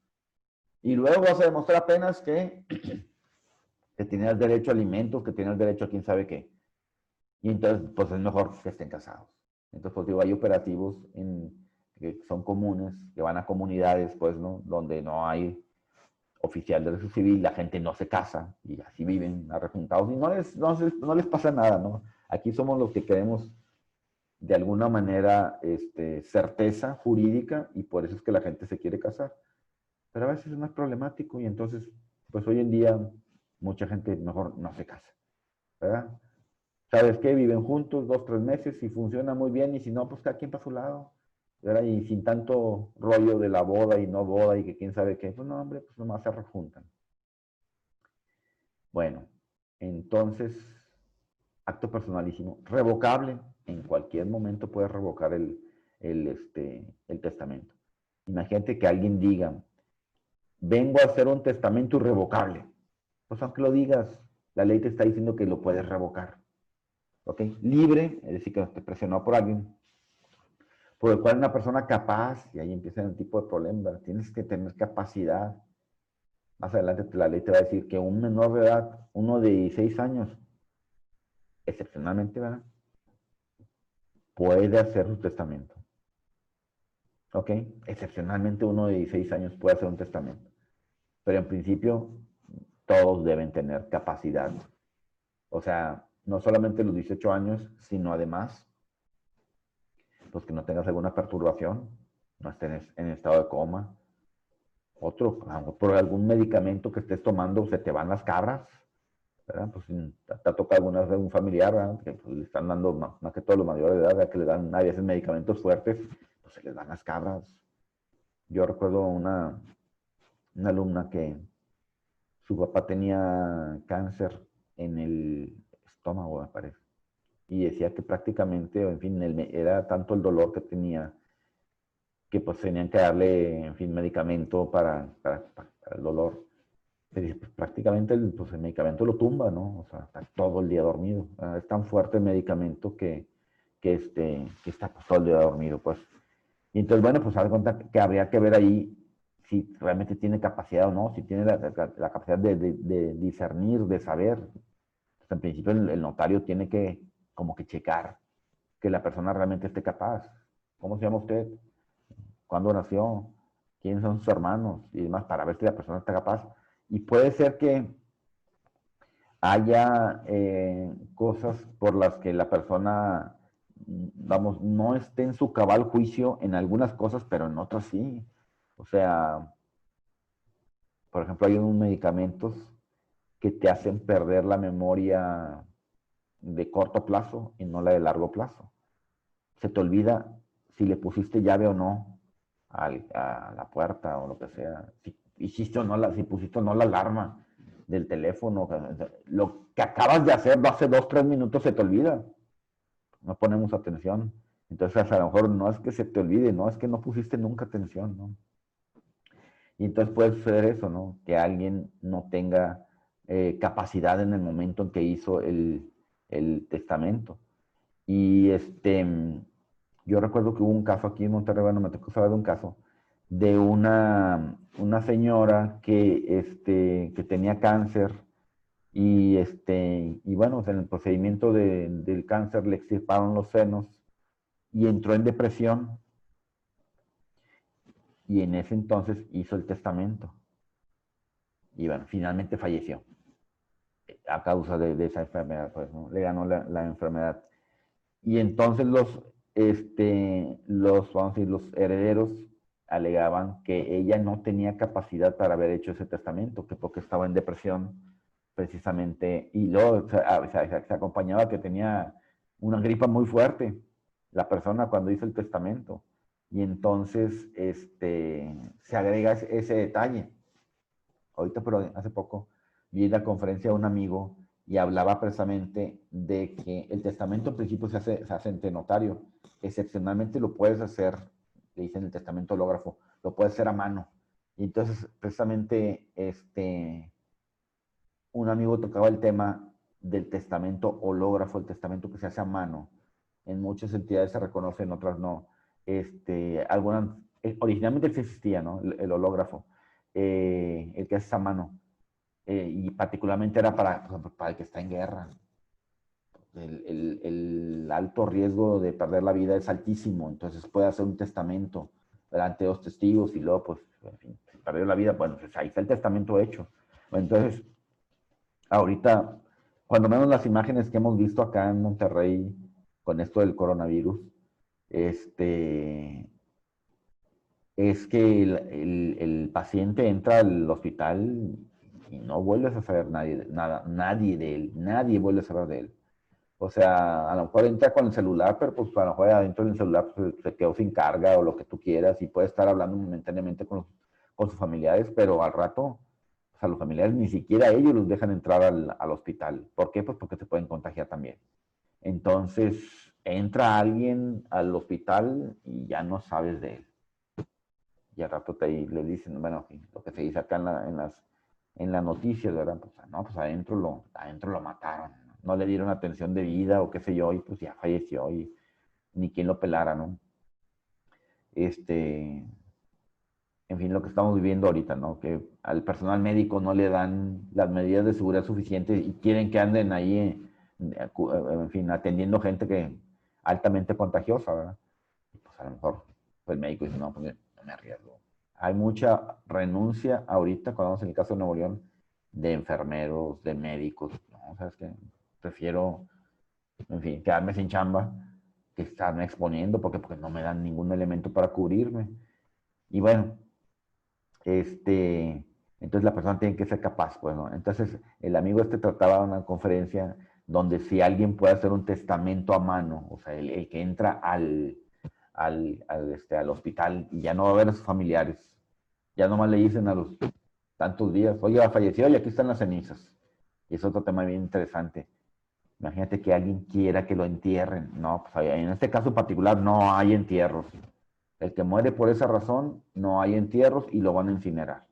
Y luego vas a demostrar apenas que tenías derecho a alimentos, que tenías derecho a quién sabe qué. Y entonces, pues es mejor que estén casados. Entonces, pues digo, hay operativos que son comunes, que van a comunidades, pues, ¿no? Donde no hay oficial de registro civil, la gente no se casa y así viven arrejuntados y no les pasa nada, ¿no? Aquí somos los que queremos de alguna manera certeza jurídica y por eso es que la gente se quiere casar. Pero a veces es más problemático y entonces, pues hoy en día mucha gente mejor no se casa, ¿verdad? ¿Sabes qué? Viven juntos 2, 3 meses y funciona muy bien y si no, pues cada quien para su lado, ¿verdad? Y sin tanto rollo de la boda y no boda y que quién sabe qué, pues no, hombre, pues nomás se rejuntan. Bueno, entonces, acto personalísimo, revocable, en cualquier momento puedes revocar el testamento. Imagínate que alguien diga, vengo a hacer un testamento irrevocable. Pues aunque lo digas, la ley te está diciendo que lo puedes revocar. ¿Ok? Libre, es decir, que no te presionó por alguien, por el cual una persona capaz, y ahí empieza el tipo de problema, tienes que tener capacidad. Más adelante la ley te va a decir que un menor de edad, uno de 16 años, excepcionalmente, ¿verdad? Puede hacer su testamento. ¿Ok? Excepcionalmente uno de 16 años puede hacer un testamento. Pero en principio todos deben tener capacidad. O sea, no solamente los 18 años, sino además, pues que no tengas alguna perturbación, no estés en estado de coma. Otro, por algún medicamento que estés tomando, se te van las cabras, ¿verdad? Pues te ha tocado alguna vez un familiar, ¿verdad? Que pues, le están dando, más que todos los mayores de edad, ¿verdad? Que le dan a veces medicamentos fuertes, pues se les dan las cabras. Yo recuerdo una alumna que su papá tenía cáncer en el estómago, me parece. Y decía que prácticamente, en fin, era tanto el dolor que tenía que pues tenían que darle, en fin, medicamento para el dolor. Pero pues, prácticamente pues, el medicamento lo tumba, ¿no? O sea, está todo el día dormido. Es tan fuerte el medicamento que está pues, todo el día dormido, pues. Y entonces, bueno, pues haz de cuenta que habría que ver ahí si realmente tiene capacidad o no, si tiene la capacidad de discernir, de saber. Pues, en principio el notario tiene que como que checar que la persona realmente esté capaz. ¿Cómo se llama usted? ¿Cuándo nació? ¿Quiénes son sus hermanos? Y demás, para ver si la persona está capaz. Y puede ser que haya cosas por las que la persona, vamos, no esté en su cabal juicio en algunas cosas, pero en otras sí. O sea, por ejemplo, hay unos medicamentos que te hacen perder la memoria de corto plazo y no la de largo plazo. Se te olvida si le pusiste llave o no a la puerta o lo que sea. Si hiciste o no si pusiste o no la alarma del teléfono. Lo que acabas de hacer hace 2, 3 minutos se te olvida. No ponemos atención. Entonces a lo mejor no es que se te olvide, no es que no pusiste nunca atención, ¿no? Y entonces puede suceder eso, ¿no? Que alguien no tenga capacidad en el momento en que hizo el testamento. Y yo recuerdo que hubo un caso aquí en Monterrey, bueno, me tocó saber de un caso de una señora que tenía cáncer y bueno, en el procedimiento del cáncer le extirparon los senos y entró en depresión y en ese entonces hizo el testamento. Y bueno, finalmente falleció a causa de esa enfermedad, pues, ¿no? Le ganó la enfermedad. Y entonces vamos a decir, los herederos alegaban que ella no tenía capacidad para haber hecho ese testamento, que porque estaba en depresión precisamente, y luego se acompañaba que tenía una gripa muy fuerte, la persona cuando hizo el testamento. Y entonces se agrega ese detalle. Ahorita, pero hace poco, vi la conferencia de un amigo y hablaba precisamente de que el testamento en principio se hace ante notario. Excepcionalmente lo puedes hacer, le dicen el testamento hológrafo, lo puedes hacer a mano. Y entonces, precisamente, un amigo tocaba el tema del testamento hológrafo, el testamento que se hace a mano. En muchas entidades se reconoce, en otras no. Originalmente sí existía, ¿no? El hológrafo, el que hace a mano. Y particularmente era para el que está en guerra. El alto riesgo de perder la vida es altísimo, entonces puede hacer un testamento delante de los testigos y luego, pues, en fin, si perdió la vida, bueno, pues ahí está el testamento hecho. Entonces, ahorita, cuando menos las imágenes que hemos visto acá en Monterrey con esto del coronavirus, es que el paciente entra al hospital y no vuelves a saber nadie de él, nadie vuelve a saber de él. O sea, a lo mejor entra con el celular, pero pues a lo mejor adentro del celular pues, se quedó sin carga o lo que tú quieras y puede estar hablando momentáneamente con sus familiares, pero al rato, pues a los familiares ni siquiera ellos los dejan entrar al hospital. ¿Por qué? Pues porque se pueden contagiar también. Entonces, entra alguien al hospital y ya no sabes de él. Y al rato le dicen, bueno, lo que se dice acá en las noticias, ¿verdad? Pues, no, pues adentro lo mataron, no le dieron atención de vida o qué sé yo, y pues ya falleció y ni quien lo pelara, ¿no? En fin, lo que estamos viviendo ahorita, ¿no? Que al personal médico no le dan las medidas de seguridad suficientes y quieren que anden ahí, en fin, atendiendo gente que altamente contagiosa, ¿verdad? Y pues a lo mejor pues, el médico dice, no, pues no me arriesgo. Hay mucha renuncia ahorita, cuando vamos en el caso de Nuevo León, de enfermeros, de médicos, ¿no? ¿Sabes qué? Prefiero, en fin, quedarme sin chamba que estarme exponiendo porque no me dan ningún elemento para cubrirme. Y bueno, entonces la persona tiene que ser capaz, pues, ¿no? Entonces el amigo trataba una conferencia donde si alguien puede hacer un testamento a mano, o sea, el que entra al hospital y ya no va a ver a sus familiares, ya nomás le dicen a los tantos días, oye, falleció y aquí están las cenizas. Y es otro tema bien interesante. Imagínate que alguien quiera que lo entierren. No, pues en este caso en particular no hay entierros. El que muere por esa razón, no hay entierros y lo van a incinerar.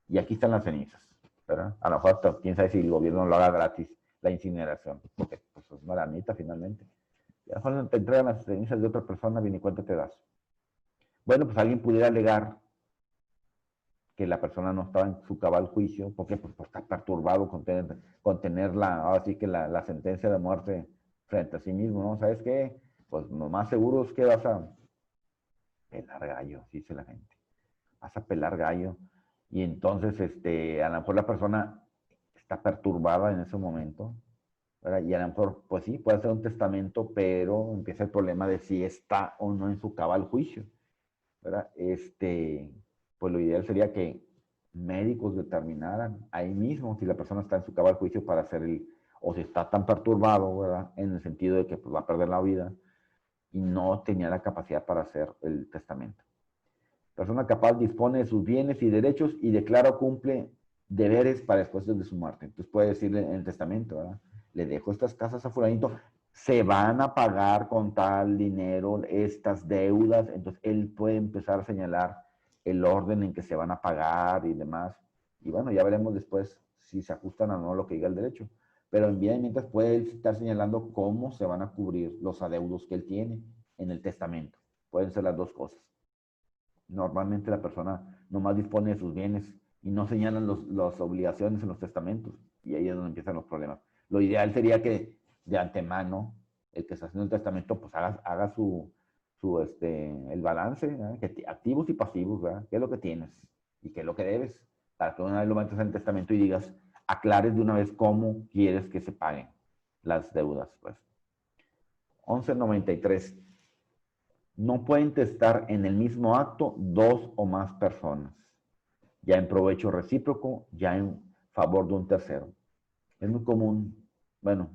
Y aquí están las cenizas, ¿verdad? A lo mejor, quién sabe si el gobierno lo haga gratis, la incineración, porque pues, es una lanita finalmente. Y a lo mejor te entregan las cenizas de otra persona, bien y cuenta te das. Bueno, pues alguien pudiera alegar que la persona no estaba en su cabal juicio, porque pues, por estar perturbado con tener ahora sí que la sentencia de muerte frente a sí mismo, ¿no? ¿Sabes qué? Pues lo más seguro es que vas a pelar gallo, dice la gente. Vas a pelar gallo. Y entonces, a lo mejor la persona está perturbada en ese momento, ¿verdad? Y a lo mejor, pues sí, puede hacer un testamento, pero empieza el problema de si está o no en su cabal juicio, ¿verdad? Pues lo ideal sería que médicos determinaran ahí mismo si la persona está en su cabal juicio para hacer o si está tan perturbado, ¿verdad? En el sentido de que pues, va a perder la vida y no tenía la capacidad para hacer el testamento. Persona capaz dispone de sus bienes y derechos y declara o cumple deberes para después de su muerte. Entonces puede decirle en el testamento, ¿verdad? Le dejo estas casas a fulanito, se van a pagar con tal dinero estas deudas, entonces él puede empezar a señalar el orden en que se van a pagar y demás. Y bueno, ya veremos después si se ajustan o no lo que diga el derecho. Pero en vida mientras puede él estar señalando cómo se van a cubrir los adeudos que él tiene en el testamento. Pueden ser las dos cosas. Normalmente la persona nomás dispone de sus bienes y no señalan las obligaciones en los testamentos. Y ahí es donde empiezan los problemas. Lo ideal sería que de antemano el que está haciendo el testamento pues haga el balance, ¿verdad? Activos y pasivos, ¿verdad? ¿Qué es lo que tienes y qué es lo que debes? Para que una vez lo metas en el testamento y digas, aclares de una vez cómo quieres que se paguen las deudas. Pues. 1193. No pueden testar en el mismo acto dos o más personas, ya en provecho recíproco, ya en favor de un tercero. Es muy común, bueno,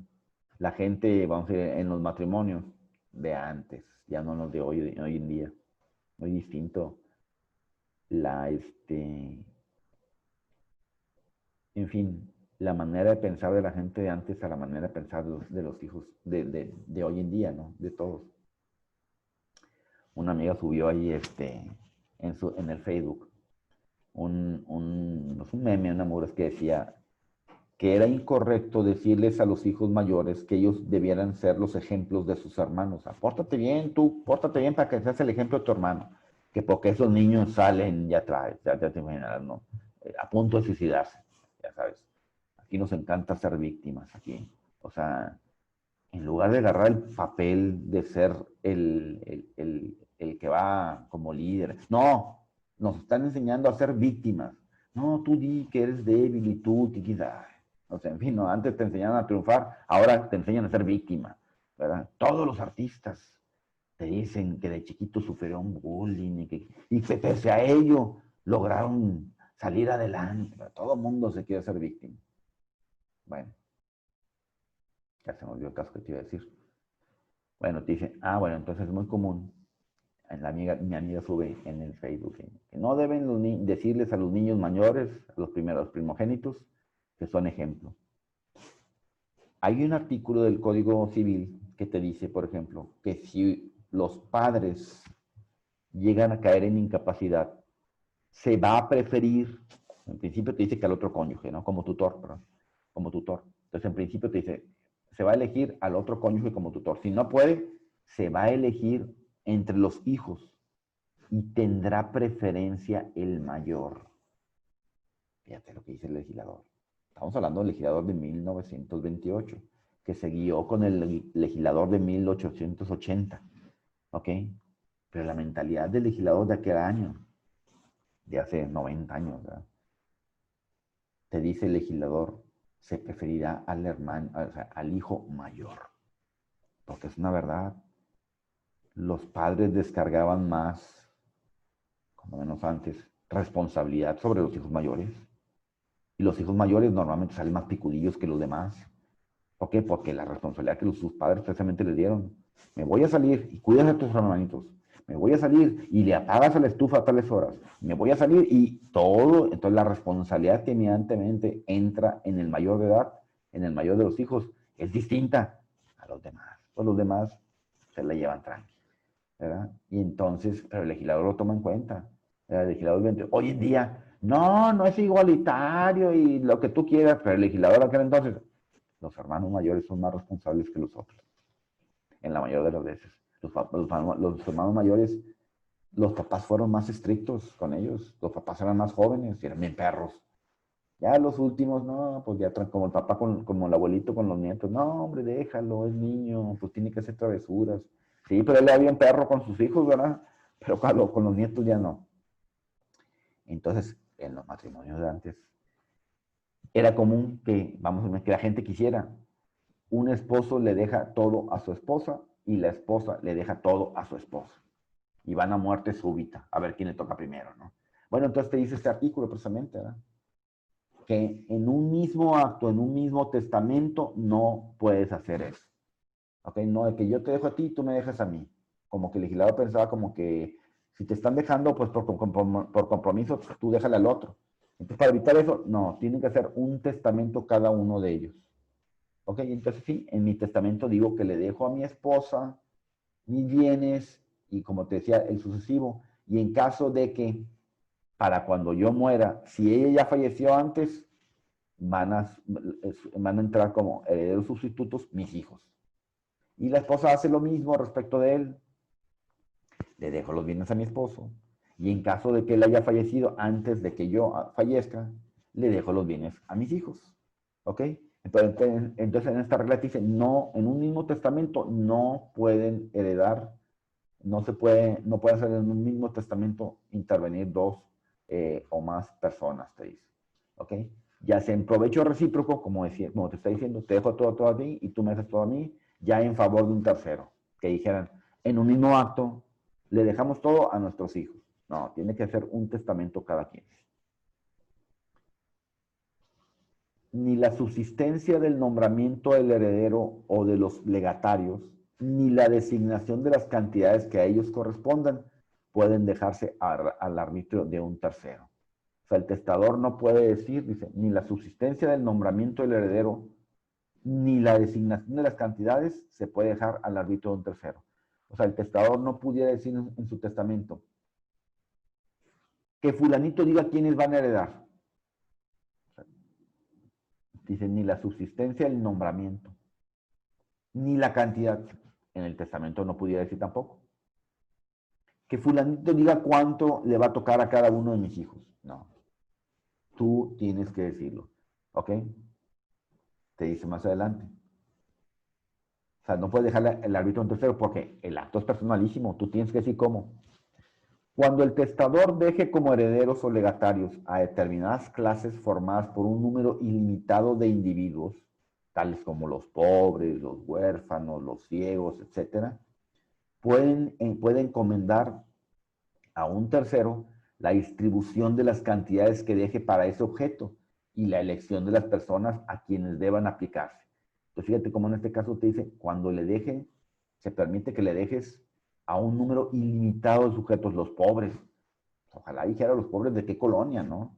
la gente, vamos a decir, en los matrimonios de antes, ya no los de hoy en día, muy distinto. En fin, la manera de pensar de la gente de antes a la manera de pensar de los hijos de hoy en día, ¿no? De todos. Una amiga subió ahí en el Facebook un meme, un amor, es que decía que era incorrecto decirles a los hijos mayores que ellos debieran ser los ejemplos de sus hermanos. O sea, pórtate bien tú, pórtate bien para que seas el ejemplo de tu hermano. Que porque esos niños salen, ya traes, ya te imaginas, ¿no? A punto de suicidarse, ya sabes. Aquí nos encanta ser víctimas, aquí. O sea, en lugar de agarrar el papel de ser el que va como líder. No, nos están enseñando a ser víctimas. No, tú di que eres débil y tú, quizás. O sea, en fin, no, antes te enseñaban a triunfar, ahora te enseñan a ser víctima, ¿verdad? Todos los artistas te dicen que de chiquito sufrieron bullying y que pese a ello lograron salir adelante. Todo el mundo se quiere ser víctima. Bueno, ya se me olvidó el caso que te iba a decir. Bueno, te dicen, bueno, entonces es muy común. Mi amiga sube en el Facebook que no deben decirles a los niños mayores, a los primeros primogénitos, que son ejemplos. Hay un artículo del Código Civil que te dice, por ejemplo, que si los padres llegan a caer en incapacidad, se va a preferir, en principio te dice que al otro cónyuge, ¿no? Como tutor, perdón, como tutor. Entonces, en principio te dice, se va a elegir al otro cónyuge como tutor. Si no puede, se va a elegir entre los hijos y tendrá preferencia el mayor. Fíjate lo que dice el legislador. Estamos hablando del legislador de 1928, que se guió con el legislador de 1880. ¿Ok? Pero la mentalidad del legislador de aquel año, de hace 90 años, ¿verdad? Te dice el legislador, se preferirá al hermano, o sea, al hijo mayor. Porque es una verdad. Los padres descargaban más, como menos antes, responsabilidad sobre los hijos mayores. Y los hijos mayores normalmente salen más picudillos que los demás. ¿Por qué? Porque la responsabilidad que sus padres precisamente les dieron. Me voy a salir y cuidas a tus hermanitos. Me voy a salir y le apagas a la estufa a tales horas. Me voy a salir y todo. Entonces la responsabilidad que inmediatamente entra en el mayor de edad, en el mayor de los hijos, es distinta a los demás. Pues los demás se la llevan tranqui, ¿verdad? Y entonces, pero el legislador lo toma en cuenta. El legislador dice, hoy en día, no es igualitario y lo que tú quieras, pero el legislador aquel entonces, los hermanos mayores son más responsables que los otros, en la mayoría de las veces. Los hermanos mayores, los papás fueron más estrictos con ellos, los papás eran más jóvenes y eran bien perros. Ya los últimos, no, pues ya como el papá, como el abuelito con los nietos, no, hombre, déjalo, es niño, pues tiene que hacer travesuras. Sí, pero él era bien perro con sus hijos, ¿verdad? Pero con los nietos ya no. Entonces, en los matrimonios de antes, era común que, vamos a ver, que la gente quisiera. Un esposo le deja todo a su esposa y la esposa le deja todo a su esposo. Y van a muerte súbita, a ver quién le toca primero, ¿no? Bueno, entonces te dice este artículo precisamente, ¿verdad? Que en un mismo acto, en un mismo testamento, no puedes hacer eso. ¿Ok? No de que yo te dejo a ti y tú me dejas a mí. Como que el legislador pensaba como que si te están dejando, pues por compromiso, pues, tú déjale al otro. Entonces, para evitar eso, no, tienen que hacer un testamento cada uno de ellos. ¿Ok? Entonces, sí, en mi testamento digo que le dejo a mi esposa mis bienes y, como te decía, el sucesivo. Y en caso de que, para cuando yo muera, si ella ya falleció antes, van a entrar como herederos sustitutos mis hijos. Y la esposa hace lo mismo respecto de él. Le dejo los bienes a mi esposo. Y en caso de que él haya fallecido antes de que yo fallezca, le dejo los bienes a mis hijos. ¿Ok? Entonces en esta regla dice, no, en un mismo testamento no pueden heredar, no puede hacer en un mismo testamento intervenir dos o más personas, te dice. ¿Ok? Ya sea en provecho recíproco, como te está diciendo, te dejo todo a ti y tú me dejas todo a mí, ya en favor de un tercero. Que dijeran, en un mismo acto, le dejamos todo a nuestros hijos. No, tiene que ser un testamento cada quien. Ni la subsistencia del nombramiento del heredero o de los legatarios, ni la designación de las cantidades que a ellos correspondan, pueden dejarse al arbitrio de un tercero. O sea, el testador no puede decir, dice, ni la subsistencia del nombramiento del heredero, ni la designación de las cantidades se puede dejar al arbitrio de un tercero. O sea, el testador no pudiera decir en su testamento que fulanito diga quiénes van a heredar. Dice, ni la subsistencia del nombramiento, ni la cantidad. En el testamento no pudiera decir tampoco. Que fulanito diga cuánto le va a tocar a cada uno de mis hijos. No. Tú tienes que decirlo. ¿Ok? Te dice más adelante. O sea, no puedes dejar el árbitro en tercero porque el acto es personalísimo. Tú tienes que decir cómo. Cuando el testador deje como herederos o legatarios a determinadas clases formadas por un número ilimitado de individuos, tales como los pobres, los huérfanos, los ciegos, etc., puede encomendar a un tercero la distribución de las cantidades que deje para ese objeto y la elección de las personas a quienes deban aplicarse. Entonces, fíjate cómo en este caso te dice, cuando le deje, se permite que le dejes a un número ilimitado de sujetos, los pobres. Ojalá dijera los pobres de qué colonia, ¿no?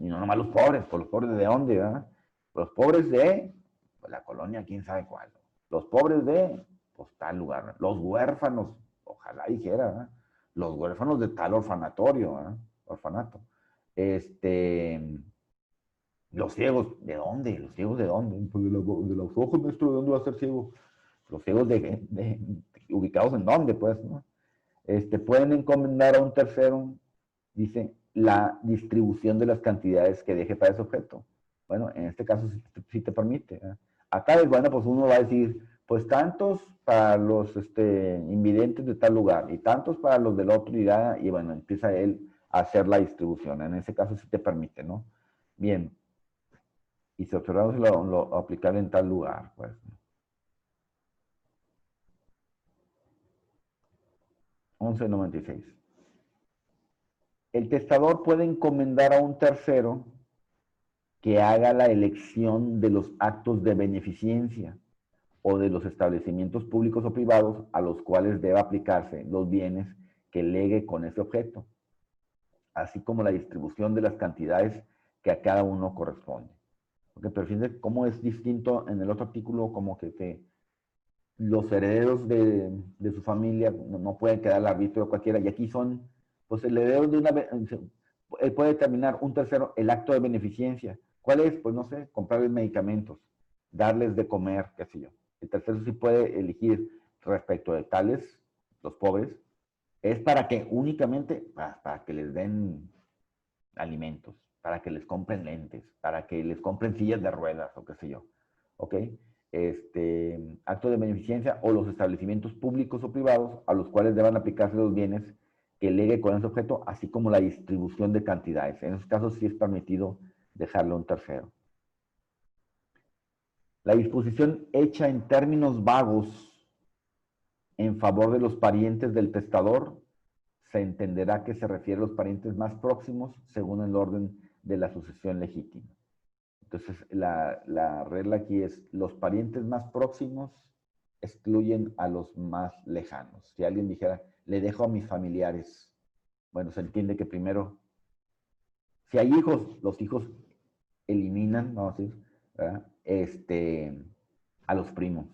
Y no nomás los pobres, pues los pobres de dónde, ¿verdad? Los pobres de pues, la colonia, quién sabe cuál. Los pobres de, pues tal lugar. ¿No? Los huérfanos, ojalá dijera, ¿verdad? Los huérfanos de tal orfanatorio, ¿verdad? Orfanato. Los ciegos, ¿de dónde? ¿Los ciegos de dónde? Pues de los ojos, maestro, ¿de dónde va a ser ciego? Los ciegos ubicados en dónde, pues, ¿no? Pueden encomendar a un tercero, dice, la distribución de las cantidades que deje para ese objeto. Bueno, en este caso sí te permite. ¿Eh? Acá, bueno, pues uno va a decir, pues tantos para los invidentes de tal lugar y tantos para los del otro y bueno, empieza él a hacer la distribución. En ese caso sí te permite, ¿no? Bien. Y si observamos lo aplicable en tal lugar, pues. 1196. El testador puede encomendar a un tercero que haga la elección de los actos de beneficencia o de los establecimientos públicos o privados a los cuales deba aplicarse los bienes que legue con ese objeto, así como la distribución de las cantidades que a cada uno corresponde. Porque pero fíjense cómo es distinto en el otro artículo, como que los herederos de su familia no pueden quedar al arbitrio de cualquiera, y aquí son, pues el heredero de una, él puede determinar un tercero el acto de beneficencia. ¿Cuál es? Pues no sé, comprarles medicamentos, darles de comer, qué sé yo. El tercero sí puede elegir respecto de tales, los pobres, es para que únicamente, para que les den alimentos, para que les compren lentes, para que les compren sillas de ruedas o qué sé yo. ¿Ok? actos de beneficencia o los establecimientos públicos o privados a los cuales deban aplicarse los bienes que legue con ese objeto, así como la distribución de cantidades. En esos casos sí es permitido dejarlo a un tercero. La disposición hecha en términos vagos en favor de los parientes del testador se entenderá que se refiere a los parientes más próximos según el orden de la sucesión legítima. Entonces, la regla aquí es, los parientes más próximos excluyen a los más lejanos. Si alguien dijera, le dejo a mis familiares, bueno, se entiende que primero, si hay hijos, los hijos eliminan, vamos a decir, ¿verdad? A los primos.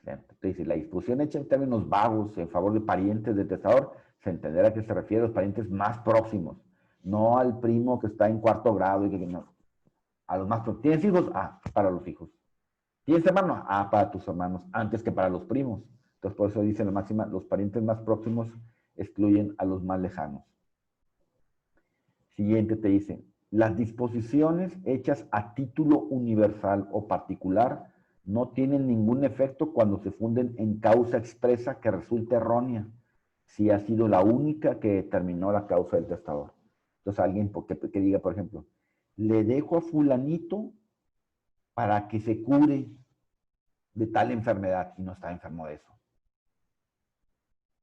Entonces, la disposición hecha en términos vagos en favor de parientes del testador, se entenderá que se refiere a los parientes más próximos, no al primo que está en cuarto grado y que no. A los más próximos. ¿Tienes hijos? Ah, para los hijos. ¿Tienes hermanos? Ah, para tus hermanos, antes que para los primos. Entonces, por eso dice la máxima, los parientes más próximos excluyen a los más lejanos. Siguiente te dice, las disposiciones hechas a título universal o particular no tienen ningún efecto cuando se funden en causa expresa que resulte errónea, si ha sido la única que determinó la causa del testador. Entonces, alguien que diga, por ejemplo, le dejo a fulanito para que se cure de tal enfermedad y no está enfermo de eso.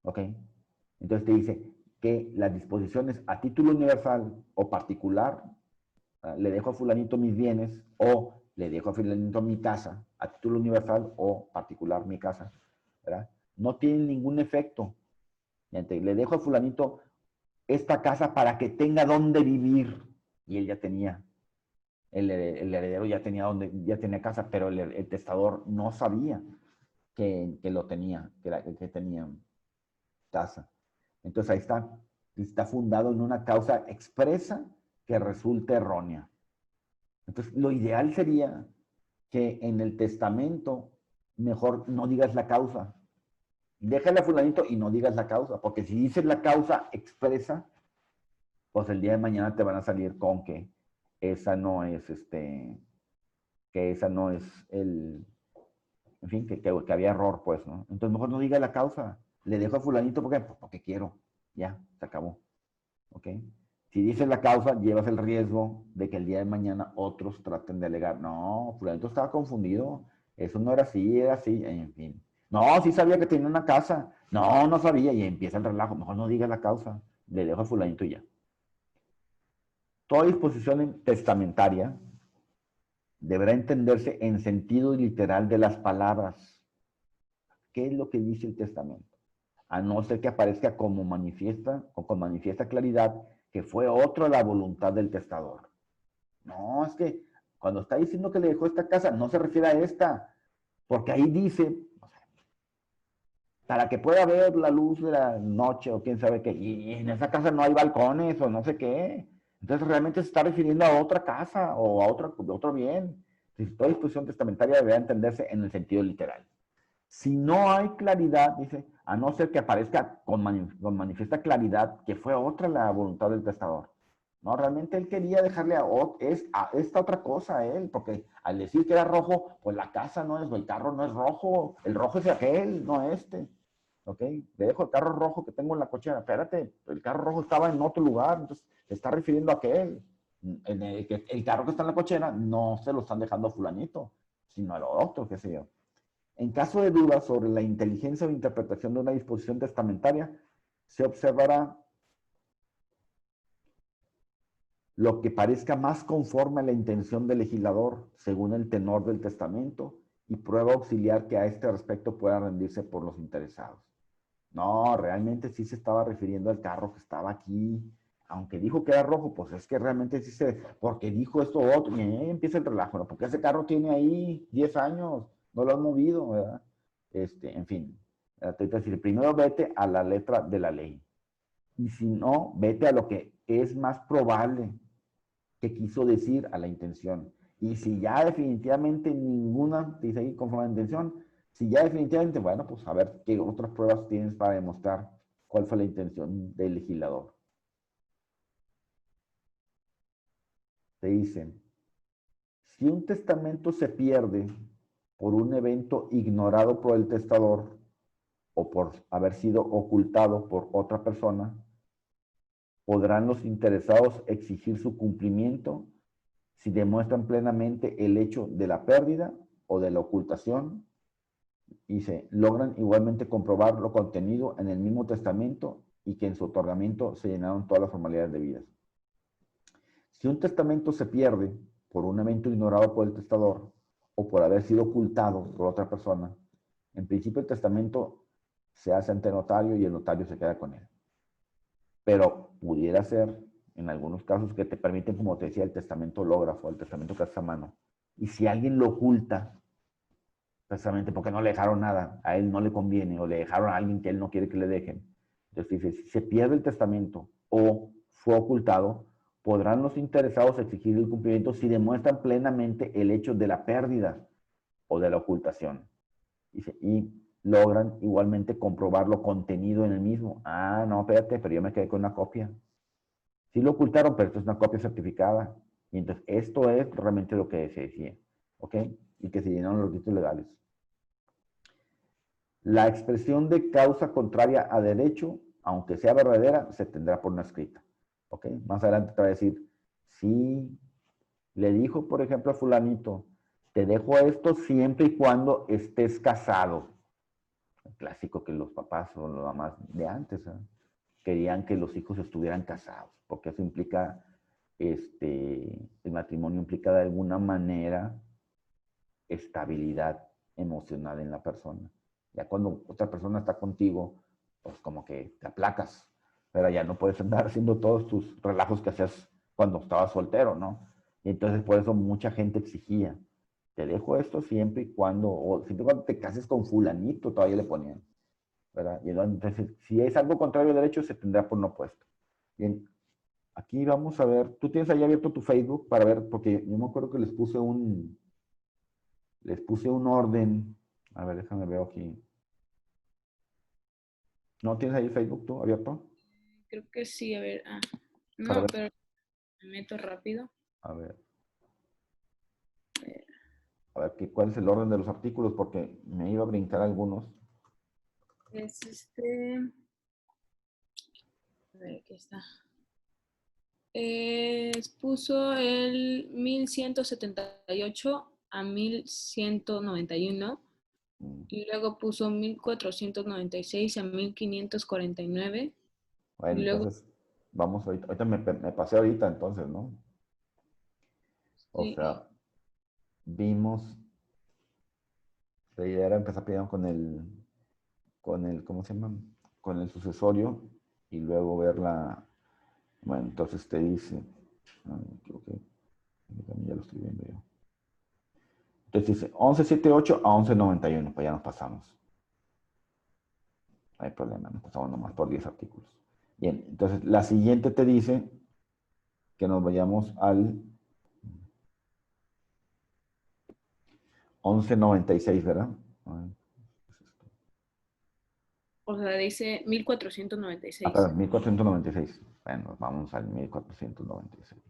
¿Ok? Entonces te dice que las disposiciones a título universal o particular, le dejo a fulanito mis bienes o le dejo a fulanito mi casa, a título universal o particular mi casa, ¿verdad? No tienen ningún efecto. Le dejo a fulanito esta casa para que tenga dónde vivir. Y él ya tenía, el heredero ya tenía casa, pero el testador no sabía que lo tenía, que tenía casa. Entonces ahí está fundado en una causa expresa que resulte errónea. Entonces lo ideal sería que en el testamento mejor no digas la causa. Déjale a fulanito y no digas la causa, porque si dices la causa expresa, pues el día de mañana te van a salir con que esa no es que esa no es en fin, que había error, pues, ¿no? Entonces mejor no diga la causa. Le dejo a fulanito porque quiero. Ya, se acabó. ¿Ok? Si dices la causa, llevas el riesgo de que el día de mañana otros traten de alegar. No, fulanito estaba confundido. Eso no era así, en fin. No, sí sabía que tenía una casa. No, no sabía. Y empieza el relajo. Mejor no digas la causa. Le dejo a fulanito y ya. Toda disposición testamentaria deberá entenderse en sentido literal de las palabras. ¿Qué es lo que dice el testamento? A no ser que aparezca como manifiesta o con manifiesta claridad que fue otra la voluntad del testador. No, es que cuando está diciendo que le dejó esta casa, no se refiere a esta, porque ahí dice, para que pueda ver la luz de la noche o quién sabe qué, y en esa casa no hay balcones o no sé qué. Entonces realmente se está refiriendo a otra casa o a otro bien. Toda disposición testamentaria deberá entenderse en el sentido literal. Si no hay claridad, dice, a no ser que aparezca con manifiesta claridad que fue otra la voluntad del testador. No, realmente él quería dejarle a esta otra cosa a él, porque al decir que era rojo, pues la casa no es, o el carro no es rojo, el rojo es aquel, no este. ¿Ok? Le dejo el carro rojo que tengo en la cochera. Espérate, el carro rojo estaba en otro lugar, entonces se está refiriendo a aquel. El carro que está en la cochera no se lo están dejando a fulanito, sino al otro, qué sé yo. En caso de dudas sobre la inteligencia o interpretación de una disposición testamentaria, se observará lo que parezca más conforme a la intención del legislador, según el tenor del testamento, y prueba auxiliar que a este respecto pueda rendirse por los interesados. No, realmente sí se estaba refiriendo al carro que estaba aquí, aunque dijo que era rojo, pues es que realmente sí porque dijo esto otro, y ahí empieza el relajo, ¿no? Porque ese carro tiene ahí 10 años, no lo han movido, ¿verdad? En fin, te decir, primero vete a la letra de la ley, y si no, vete a lo que es más probable que quiso decir, a la intención. Y si ya definitivamente ninguna te dice ahí conforme a la intención, si ya definitivamente, bueno, pues a ver qué otras pruebas tienes para demostrar cuál fue la intención del legislador. Te dicen, si un testamento se pierde por un evento ignorado por el testador o por haber sido ocultado por otra persona, podrán los interesados exigir su cumplimiento si demuestran plenamente el hecho de la pérdida o de la ocultación y se logran igualmente comprobar lo contenido en el mismo testamento y que en su otorgamiento se llenaron todas las formalidades debidas. Si un testamento se pierde por un evento ignorado por el testador o por haber sido ocultado por otra persona, en principio el testamento se hace ante notario y el notario se queda con él. Pero pudiera ser, en algunos casos, que te permiten, como te decía, el testamento hológrafo, el testamento que haces a mano. Y si alguien lo oculta, precisamente porque no le dejaron nada, a él no le conviene, o le dejaron a alguien que él no quiere que le dejen. Entonces dice, si se pierde el testamento o fue ocultado, podrán los interesados exigir el cumplimiento si demuestran plenamente el hecho de la pérdida o de la ocultación. Dice, y logran igualmente comprobar lo contenido en el mismo. Ah, no, espérate, pero yo me quedé con una copia. Sí lo ocultaron, pero esto es una copia certificada. Y entonces esto es realmente lo que se decía. ¿Ok? Y que se llenaron los requisitos legales. La expresión de causa contraria a derecho, aunque sea verdadera, se tendrá por una escrita. ¿Ok? Más adelante te va a decir, sí, le dijo, por ejemplo, a fulanito, te dejo esto siempre y cuando estés casado. El clásico que los papás o las mamás de antes querían que los hijos estuvieran casados, porque eso implica, el matrimonio implica de alguna manera estabilidad emocional en la persona. Ya cuando otra persona está contigo, pues como que te aplacas, pero ya no puedes andar haciendo todos tus relajos que hacías cuando estabas soltero, ¿no? Y entonces por eso mucha gente exigía, te dejo esto siempre y cuando, o siempre y cuando te cases con fulanito, todavía le ponían, ¿verdad? Y entonces, si es algo contrario al derecho, se tendrá por no opuesto. Bien, aquí vamos a ver, tú tienes ahí abierto tu Facebook para ver, porque yo me acuerdo que les puse un orden. A ver, déjame ver aquí. ¿No tienes ahí Facebook tú abierto? Creo que sí, a ver. Para No, ver. pero me meto rápido. A ver. A ver, ¿cuál es el orden de los artículos? Porque me iba a brincar algunos. Es a ver, aquí está. Puso el 1178 a 1191 y luego puso 1496 a 1549 y Bueno, luego entonces, vamos ahorita. Ahorita me pasé ahorita, entonces, ¿no? O sí, sea, vimos. La idea era empezar primero ¿cómo se llama? Con el sucesorio y luego ver la. Bueno, entonces te dice. Me equivoqué. Ya lo estoy viendo yo. Entonces dice 1178 a 1191, pues ya nos pasamos. No hay problema, nos pasamos nomás por 10 artículos. Bien, entonces la siguiente te dice que nos vayamos al 1196, ¿verdad? o sea, dice 1496. Perdón, 1496. Bueno, vamos al 1496.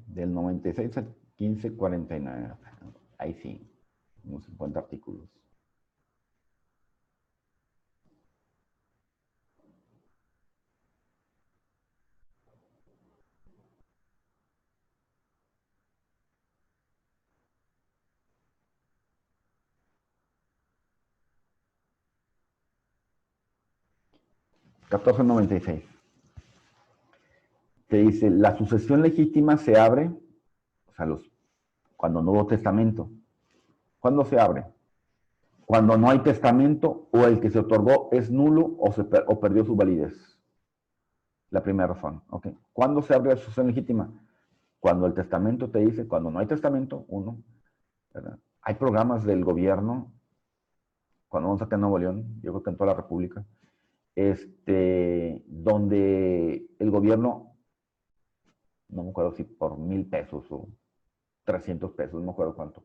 Del 96 al 1549. Ahí sí, unos 50 artículos. $14.96. Te dice, la sucesión legítima se abre, o sea, cuando no hubo testamento. ¿Cuándo se abre? cuando no hay testamento o el que se otorgó es nulo o perdió su validez. La primera razón. ¿Okay? ¿Cuándo se abre la sucesión legítima? Cuando el testamento te dice, cuando no hay testamento, uno, ¿verdad? Hay programas del gobierno, cuando vamos acá en Nuevo León, yo creo que en toda la República, donde el gobierno, no me acuerdo si por 1,000 pesos o 300 pesos, no me acuerdo cuánto,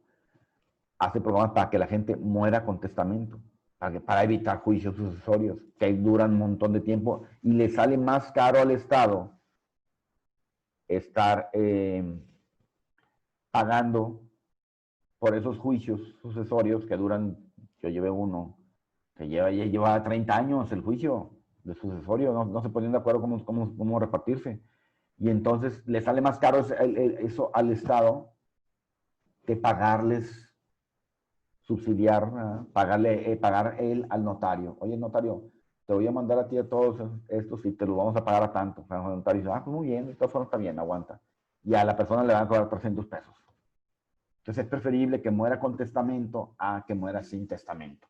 hace programas para que la gente muera con testamento, para evitar juicios sucesorios, que duran un montón de tiempo y le sale más caro al Estado estar pagando por esos juicios sucesorios que duran, yo llevé uno, que lleva 30 años el juicio de sucesorio, no se ponían de acuerdo cómo repartirse. Y entonces le sale más caro eso al Estado que pagarles, subsidiar, pagar él al notario. Oye, notario, te voy a mandar a ti a todos estos y te los vamos a pagar a tanto. O sea, el notario dice, pues muy bien, de todas formas está bien, aguanta. Y a la persona le van a cobrar 300 pesos. Entonces es preferible que muera con testamento a que muera sin testamento.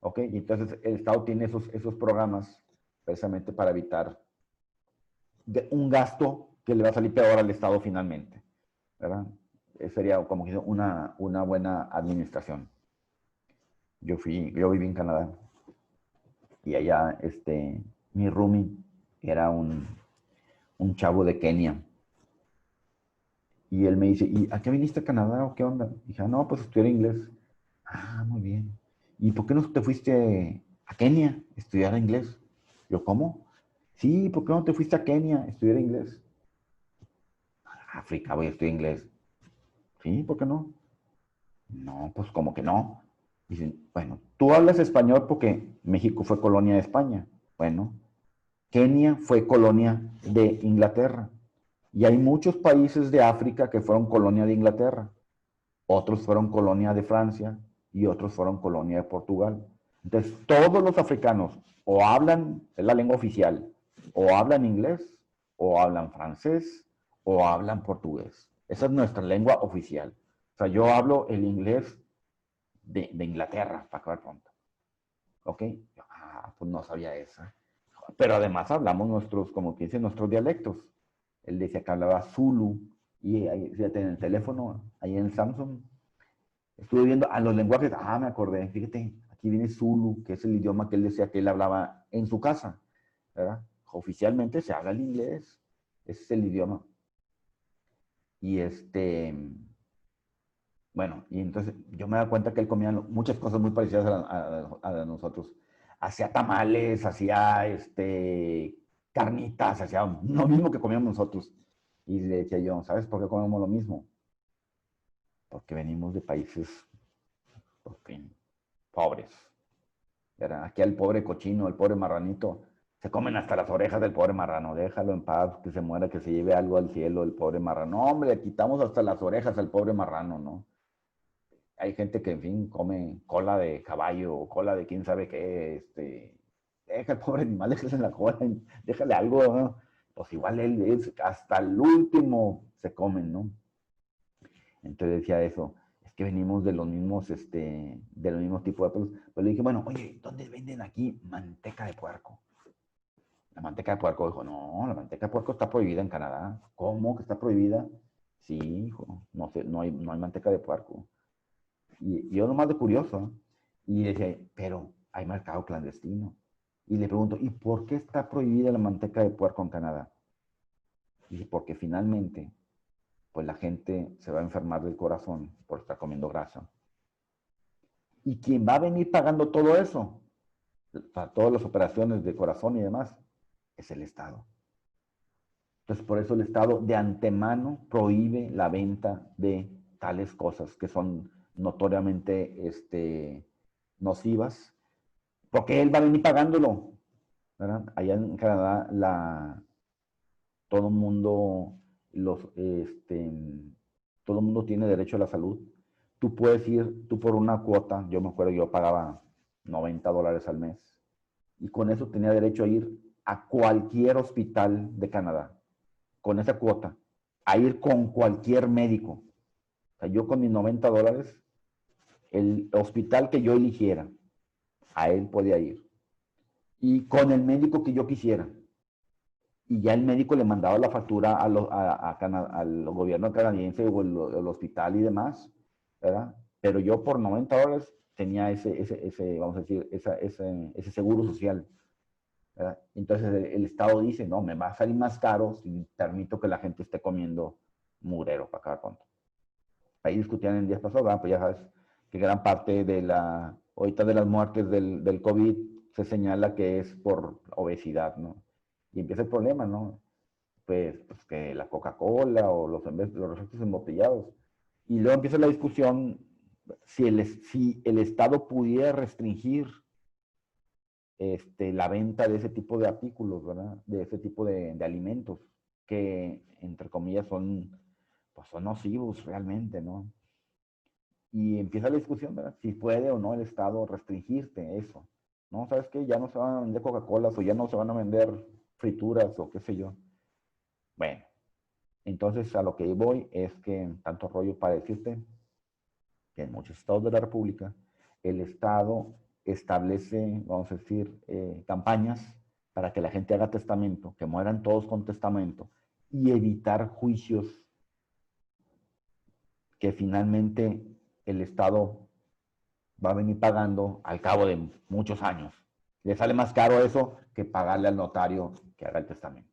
¿Ok? Y entonces el Estado tiene esos programas precisamente para evitar un gasto que le va a salir peor al Estado finalmente. ¿Verdad? Sería como una buena administración. Yo viví en Canadá y allá mi roomie era un chavo de Kenia. Y él me dice, ¿y a qué viniste a Canadá o qué onda? Y dije, no, pues estudiar inglés. Ah, muy bien. ¿Y por qué no te fuiste a Kenia a estudiar inglés? Yo, ¿cómo? Sí, ¿por qué no te fuiste a Kenia a estudiar inglés? África, voy a estudiar inglés. Sí, ¿por qué no? No, pues como que no. Dicen, bueno, tú hablas español porque México fue colonia de España. Bueno, Kenia fue colonia de Inglaterra. Y hay muchos países de África que fueron colonia de Inglaterra. Otros fueron colonia de Francia y otros fueron colonia de Portugal. Entonces, todos los africanos o hablan, es la lengua oficial, o hablan inglés, o hablan francés, o hablan portugués. Esa es nuestra lengua oficial. O sea, yo hablo el inglés de Inglaterra, para acabar pronto. ¿Ok? Pues no sabía esa. Pero además hablamos como que dicen, nuestros dialectos. Él decía que hablaba Zulu, y ahí, fíjate, en el teléfono, ahí en Samsung, estuve viendo a los lenguajes, me acordé, fíjate, aquí viene Zulu, que es el idioma que él decía que él hablaba en su casa, ¿verdad? Oficialmente se habla el inglés, ese es el idioma. Y bueno, y entonces yo me da cuenta que él comía muchas cosas muy parecidas a nosotros. Hacía tamales, hacía carnitas, hacía lo mismo que comíamos nosotros. Y le decía yo, ¿sabes por qué comemos lo mismo? Porque venimos de países pobres. ¿Verdad? Aquí al pobre cochino, el pobre marranito, se comen hasta las orejas del pobre marrano. Déjalo en paz, que se muera, que se lleve algo al cielo el pobre marrano. No, hombre, le quitamos hasta las orejas al pobre marrano, ¿no? Hay gente que, en fin, come cola de caballo o cola de quién sabe qué, deja al pobre animal, déjale la cola, déjale algo, ¿no? Pues igual él hasta el último se comen, ¿no? Entonces decía eso, es que venimos de los mismos tipos de productos. Pues le dije, bueno, oye, ¿dónde venden aquí manteca de puerco? La manteca de puerco, dijo, no, la manteca de puerco está prohibida en Canadá. ¿Cómo que está prohibida? Sí, hijo, no sé, no hay manteca de puerco. Y yo nomás de curioso, y decía, pero hay mercado clandestino. Y le pregunto, ¿y por qué está prohibida la manteca de puerco en Canadá? Y dice, porque finalmente, pues la gente se va a enfermar del corazón por estar comiendo grasa. Y quien va a venir pagando todo eso, para todas las operaciones de corazón y demás, es el Estado. Entonces, por eso el Estado de antemano prohíbe la venta de tales cosas que son notoriamente nocivas, porque él va a venir pagándolo, ¿verdad? Allá en Canadá, todo el mundo, todo el mundo tiene derecho a la salud. Tú puedes ir, tú por una cuota, yo me acuerdo, yo pagaba $90 al mes, y con eso tenía derecho a ir a cualquier hospital de Canadá, con esa cuota, a ir con cualquier médico. O sea, yo con mis $90 el hospital que yo eligiera, a él podía ir. Y con el médico que yo quisiera. Y ya el médico le mandaba la factura al gobierno canadiense o el hospital y demás, ¿verdad? Pero yo por $90 tenía vamos a decir, ese seguro social, ¿verdad? Entonces el Estado dice, no, me va a salir más caro si permito que la gente esté comiendo mugrero para cada cuánto. Ahí discutían en días pasados, ¿verdad? Pues ya sabes que gran parte ahorita de las muertes del COVID se señala que es por obesidad, ¿no? Y empieza el problema, ¿no? Pues que la Coca-Cola o los refrescos embotellados. Y luego empieza la discusión si el Estado pudiera restringir la venta de ese tipo de artículos, ¿verdad? De ese tipo de alimentos que, entre comillas, pues son nocivos realmente, ¿no? Y empieza la discusión, ¿verdad? Si puede o no el Estado restringirte eso. ¿No? ¿Sabes qué? Ya no se van a vender Coca-Colas o ya no se van a vender frituras o qué sé yo. Bueno, entonces a lo que voy es que tanto rollo para decirte que en muchos estados de la República el Estado establece, vamos a decir, campañas para que la gente haga testamento, que mueran todos con testamento y evitar juicios que finalmente el Estado va a venir pagando al cabo de muchos años. Le sale más caro eso que pagarle al notario que haga el testamento.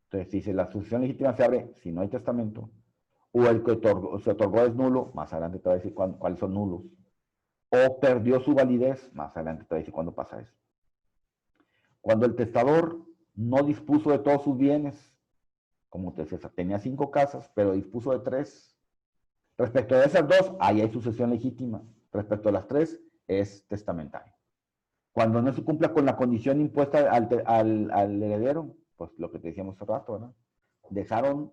Entonces, si la sucesión legítima se abre si no hay testamento, o el que se otorgó es nulo, más adelante te voy a decir cuáles son nulos, o perdió su validez, más adelante te voy a decir cuándo pasa eso. Cuando el testador no dispuso de todos sus bienes, como te decía, tenía 5 casas, pero dispuso de 3. Respecto a esas 2, ahí hay sucesión legítima. Respecto a las 3, es testamentario. Cuando no se cumpla con la condición impuesta al heredero, pues lo que te decíamos hace rato, ¿verdad? Dejaron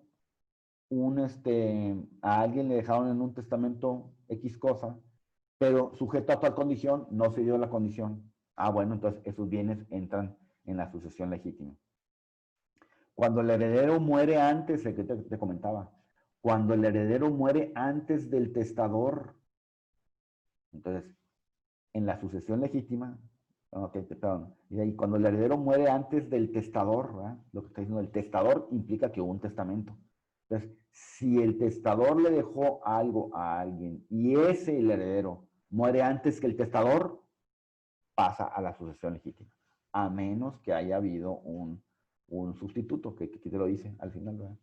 a alguien le dejaron en un testamento X cosa, pero sujeto a tal condición, no se dio la condición. Ah, bueno, entonces esos bienes entran en la sucesión legítima. Cuando el heredero muere antes, el que te comentaba, cuando el heredero muere antes del testador, entonces, en la sucesión legítima, perdón, y cuando el heredero muere antes del testador, ¿verdad? Lo que está diciendo, el testador implica que hubo un testamento. Entonces, si el testador le dejó algo a alguien y ese, el heredero, muere antes que el testador, pasa a la sucesión legítima. A menos que haya habido un sustituto, que aquí te lo dice al final, ¿verdad?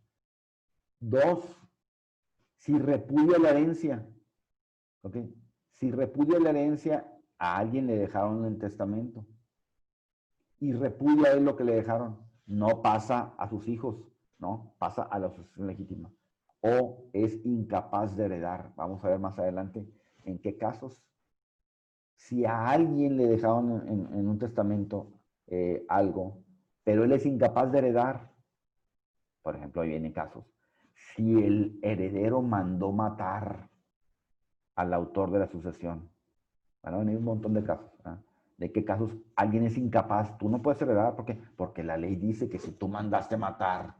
2, si repudia la herencia, ¿ok? Si repudia la herencia, a alguien le dejaron el testamento y repudia él lo que le dejaron, no pasa a sus hijos, no, pasa a la sucesión legítima. O es incapaz de heredar. Vamos a ver más adelante en qué casos. Si a alguien le dejaron en un testamento algo, pero él es incapaz de heredar, por ejemplo, ahí vienen casos. Si el heredero mandó matar al autor de la sucesión, van a venir un montón de casos. ¿Eh? ¿De qué casos alguien es incapaz? Tú no puedes heredar. ¿Por qué? Porque la ley dice que si tú mandaste matar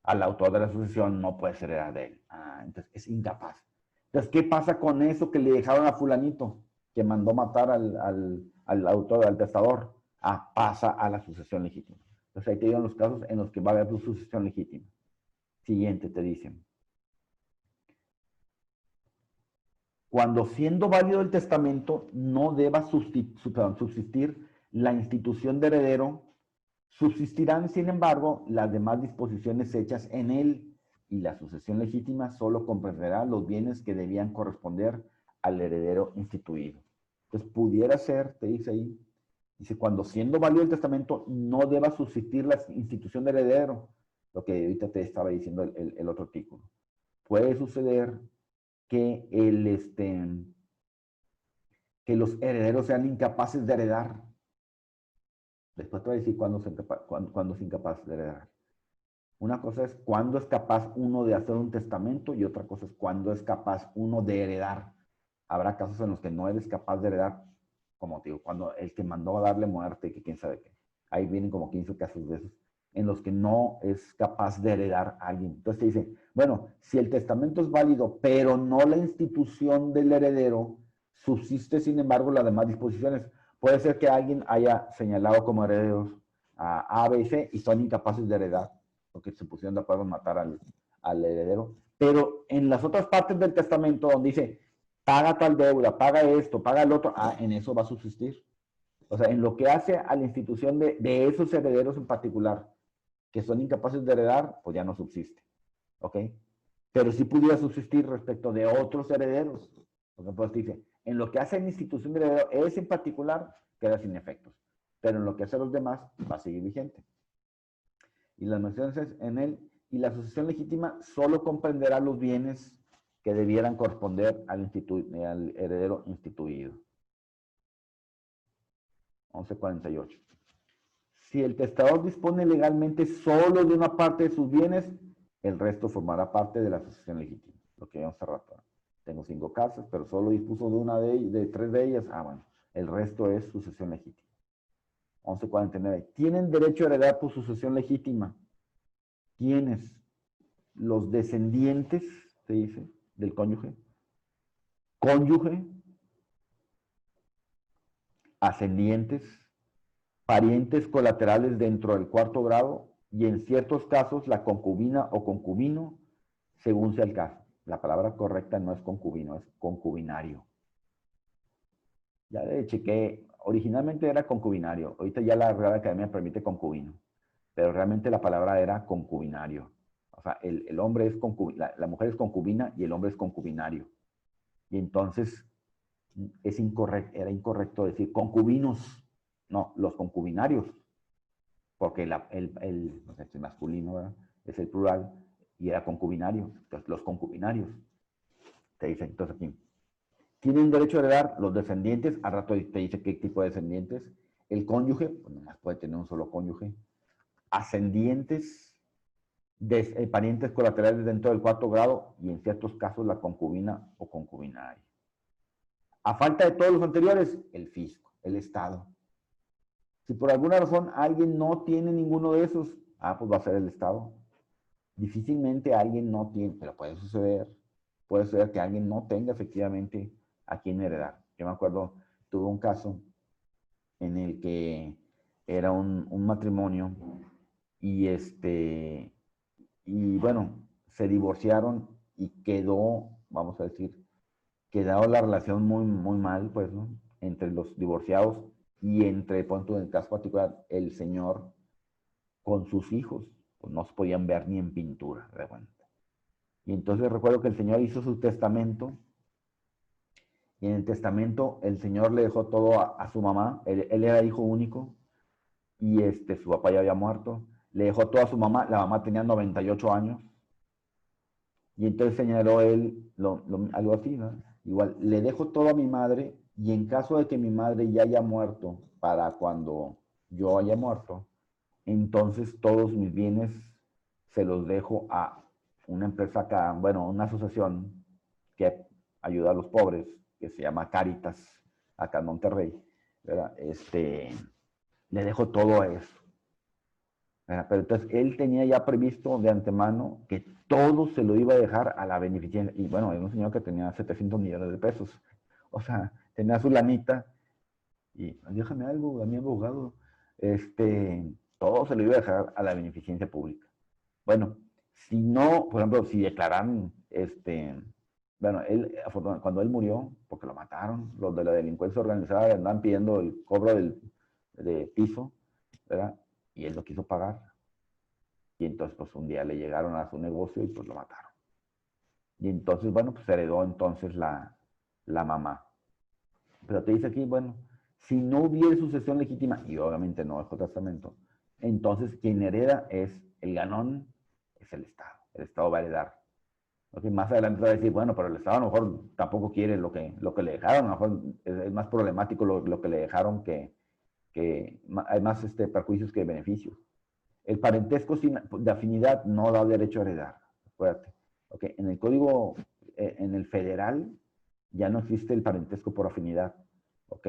al autor de la sucesión, no puedes heredar de él. Entonces es incapaz. Entonces, ¿qué pasa con eso que le dejaron a fulanito que mandó matar al autor, al testador? Pasa a la sucesión legítima. Entonces ahí te digan los casos en los que va a haber tu sucesión legítima. Siguiente, te dicen. Cuando siendo válido el testamento no deba subsistir la institución de heredero, subsistirán, sin embargo, las demás disposiciones hechas en él y la sucesión legítima solo comprenderá los bienes que debían corresponder al heredero instituido. Entonces, pudiera ser, te dice ahí, dice, cuando siendo válido el testamento no deba subsistir la institución de heredero, lo que ahorita te estaba diciendo el otro artículo. Puede suceder que que los herederos sean incapaces de heredar. Después te voy a decir cuándo es incapaz de heredar. Una cosa es cuándo es capaz uno de hacer un testamento y otra cosa es cuándo es capaz uno de heredar. Habrá casos en los que no eres capaz de heredar, como te digo, cuando el que mandó a darle muerte, que quién sabe qué. Ahí vienen como 15 casos de esos en los que no es capaz de heredar a alguien. Entonces te dice, bueno, si el testamento es válido, pero no la institución del heredero, subsiste sin embargo las demás disposiciones. Puede ser que alguien haya señalado como herederos a B y C y son incapaces de heredar, porque se pusieron de acuerdo en matar al heredero. Pero en las otras partes del testamento donde dice, paga tal deuda, paga esto, paga el otro, en eso va a subsistir. O sea, en lo que hace a la institución de esos herederos en particular, que son incapaces de heredar, pues ya no subsiste. ¿Ok? Pero sí pudiera subsistir respecto de otros herederos. Porque pues dice, en lo que hace a la institución de heredero, ese en particular queda sin efectos. Pero en lo que hace a los demás, va a seguir vigente. Y las menciones en él, y la sucesión legítima solo comprenderá los bienes que debieran corresponder al heredero instituido. 1148. Si el testador dispone legalmente solo de una parte de sus bienes, el resto formará parte de la sucesión legítima. Lo que vimos hace rato. Tengo 5 casas, pero solo dispuso de una de 3 de ellas. Bueno, el resto es sucesión legítima. 1149. Tienen derecho a heredar por sucesión legítima. ¿Quiénes? Los descendientes, se dice, del cónyuge. Cónyuge. Ascendientes. Parientes colaterales dentro del 4º grado y en ciertos casos la concubina o concubino, según sea el caso. La palabra correcta no es concubino, es concubinario. Ya le chequé, originalmente era concubinario, ahorita ya la Real Academia permite concubino, pero realmente la palabra era concubinario. O sea, el hombre es concubina, la mujer es concubina y el hombre es concubinario. Y entonces es incorrecto, era incorrecto decir concubinos. No, los concubinarios, porque el masculino, ¿verdad?, es el plural y era concubinario. Entonces, los concubinarios. Te dice, entonces aquí, tienen derecho a heredar los descendientes. Al rato te dice qué tipo de descendientes. El cónyuge, pues nomás puede tener un solo cónyuge. Ascendientes, parientes colaterales dentro del 4º grado y en ciertos casos la concubina o concubinario. A falta de todos los anteriores, el fisco, el Estado. Si por alguna razón alguien no tiene ninguno de esos, pues va a ser el Estado. Difícilmente alguien no tiene, pero puede suceder que alguien no tenga efectivamente a quien heredar. Yo me acuerdo, tuve un caso en el que era un matrimonio y bueno, se divorciaron y quedó, vamos a decir, quedó la relación muy, muy mal, pues, ¿no?, entre los divorciados y entre, punto en el caso particular, el señor con sus hijos, pues no se podían ver ni en pintura, de cuenta. Y entonces recuerdo que el señor hizo su testamento, y en el testamento el señor le dejó todo a su mamá, él era hijo único, y su papá ya había muerto, le dejó todo a su mamá, la mamá tenía 98 años, y entonces señaló él algo así, ¿no? Igual, le dejo todo a mi madre, y en caso de que mi madre ya haya muerto, para cuando yo haya muerto, entonces todos mis bienes se los dejo a una empresa acá, bueno, una asociación que ayuda a los pobres, que se llama Cáritas, acá en Monterrey, ¿verdad? Le dejo todo a eso. ¿Verdad? Pero entonces él tenía ya previsto de antemano que todo se lo iba a dejar a la beneficencia. Y bueno, era un señor que tenía 700 millones de pesos. O sea, tenía su lanita y déjame algo, a mi abogado. Todo se lo iba a dejar a la beneficencia pública. Bueno, si no, por ejemplo, si declaran, bueno, cuando él murió, porque lo mataron, los de la delincuencia organizada le andaban pidiendo el cobro de piso, ¿verdad? Y él no quiso pagar. Y entonces, pues un día le llegaron a su negocio y pues lo mataron. Y entonces, bueno, pues heredó entonces la mamá. Pero te dice aquí, bueno, si no hubiera sucesión legítima, y obviamente no dejó testamento, entonces quien hereda es el ganón, es el Estado. El Estado va a heredar. Okay, más adelante va a decir, bueno, pero el Estado a lo mejor tampoco quiere lo que le dejaron, a lo mejor es más problemático lo que le dejaron que hay más perjuicios que beneficios. El parentesco de afinidad no da derecho a heredar, acuérdate. Okay, en el código, en el federal, ya no existe el parentesco por afinidad. ¿Ok?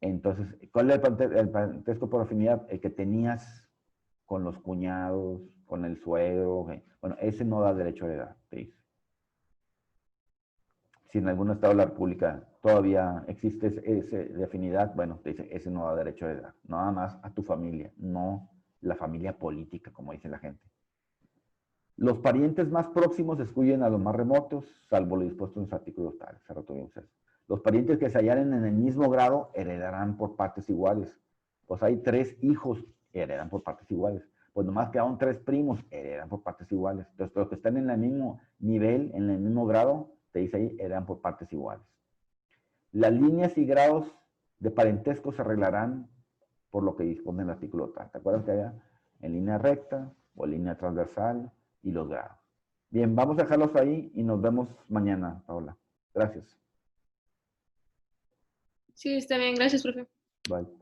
Entonces, ¿cuál es el parentesco por afinidad? El que tenías con los cuñados, con el suegro. Bueno, ese no da derecho a heredar, te dice. Si en algún estado de la República todavía existe ese de afinidad, bueno, te dice, ese no da derecho a heredar. Nada más a tu familia, no la familia política, como dice la gente. Los parientes más próximos excluyen a los más remotos, salvo lo dispuesto en los artículos tales. Los parientes que se hallan en el mismo grado heredarán por partes iguales. Pues hay 3 hijos, heredan por partes iguales. Pues nomás quedaron 3 primos, heredan por partes iguales. Entonces, los que están en el mismo nivel, en el mismo grado, te dice ahí, heredan por partes iguales. Las líneas y grados de parentesco se arreglarán por lo que dispone el artículo tal. ¿Te acuerdas que había en línea recta o línea transversal y los grados? Bien, vamos a dejarlos ahí y nos vemos mañana, Paola. Gracias. Sí, está bien. Gracias, profe. Bye.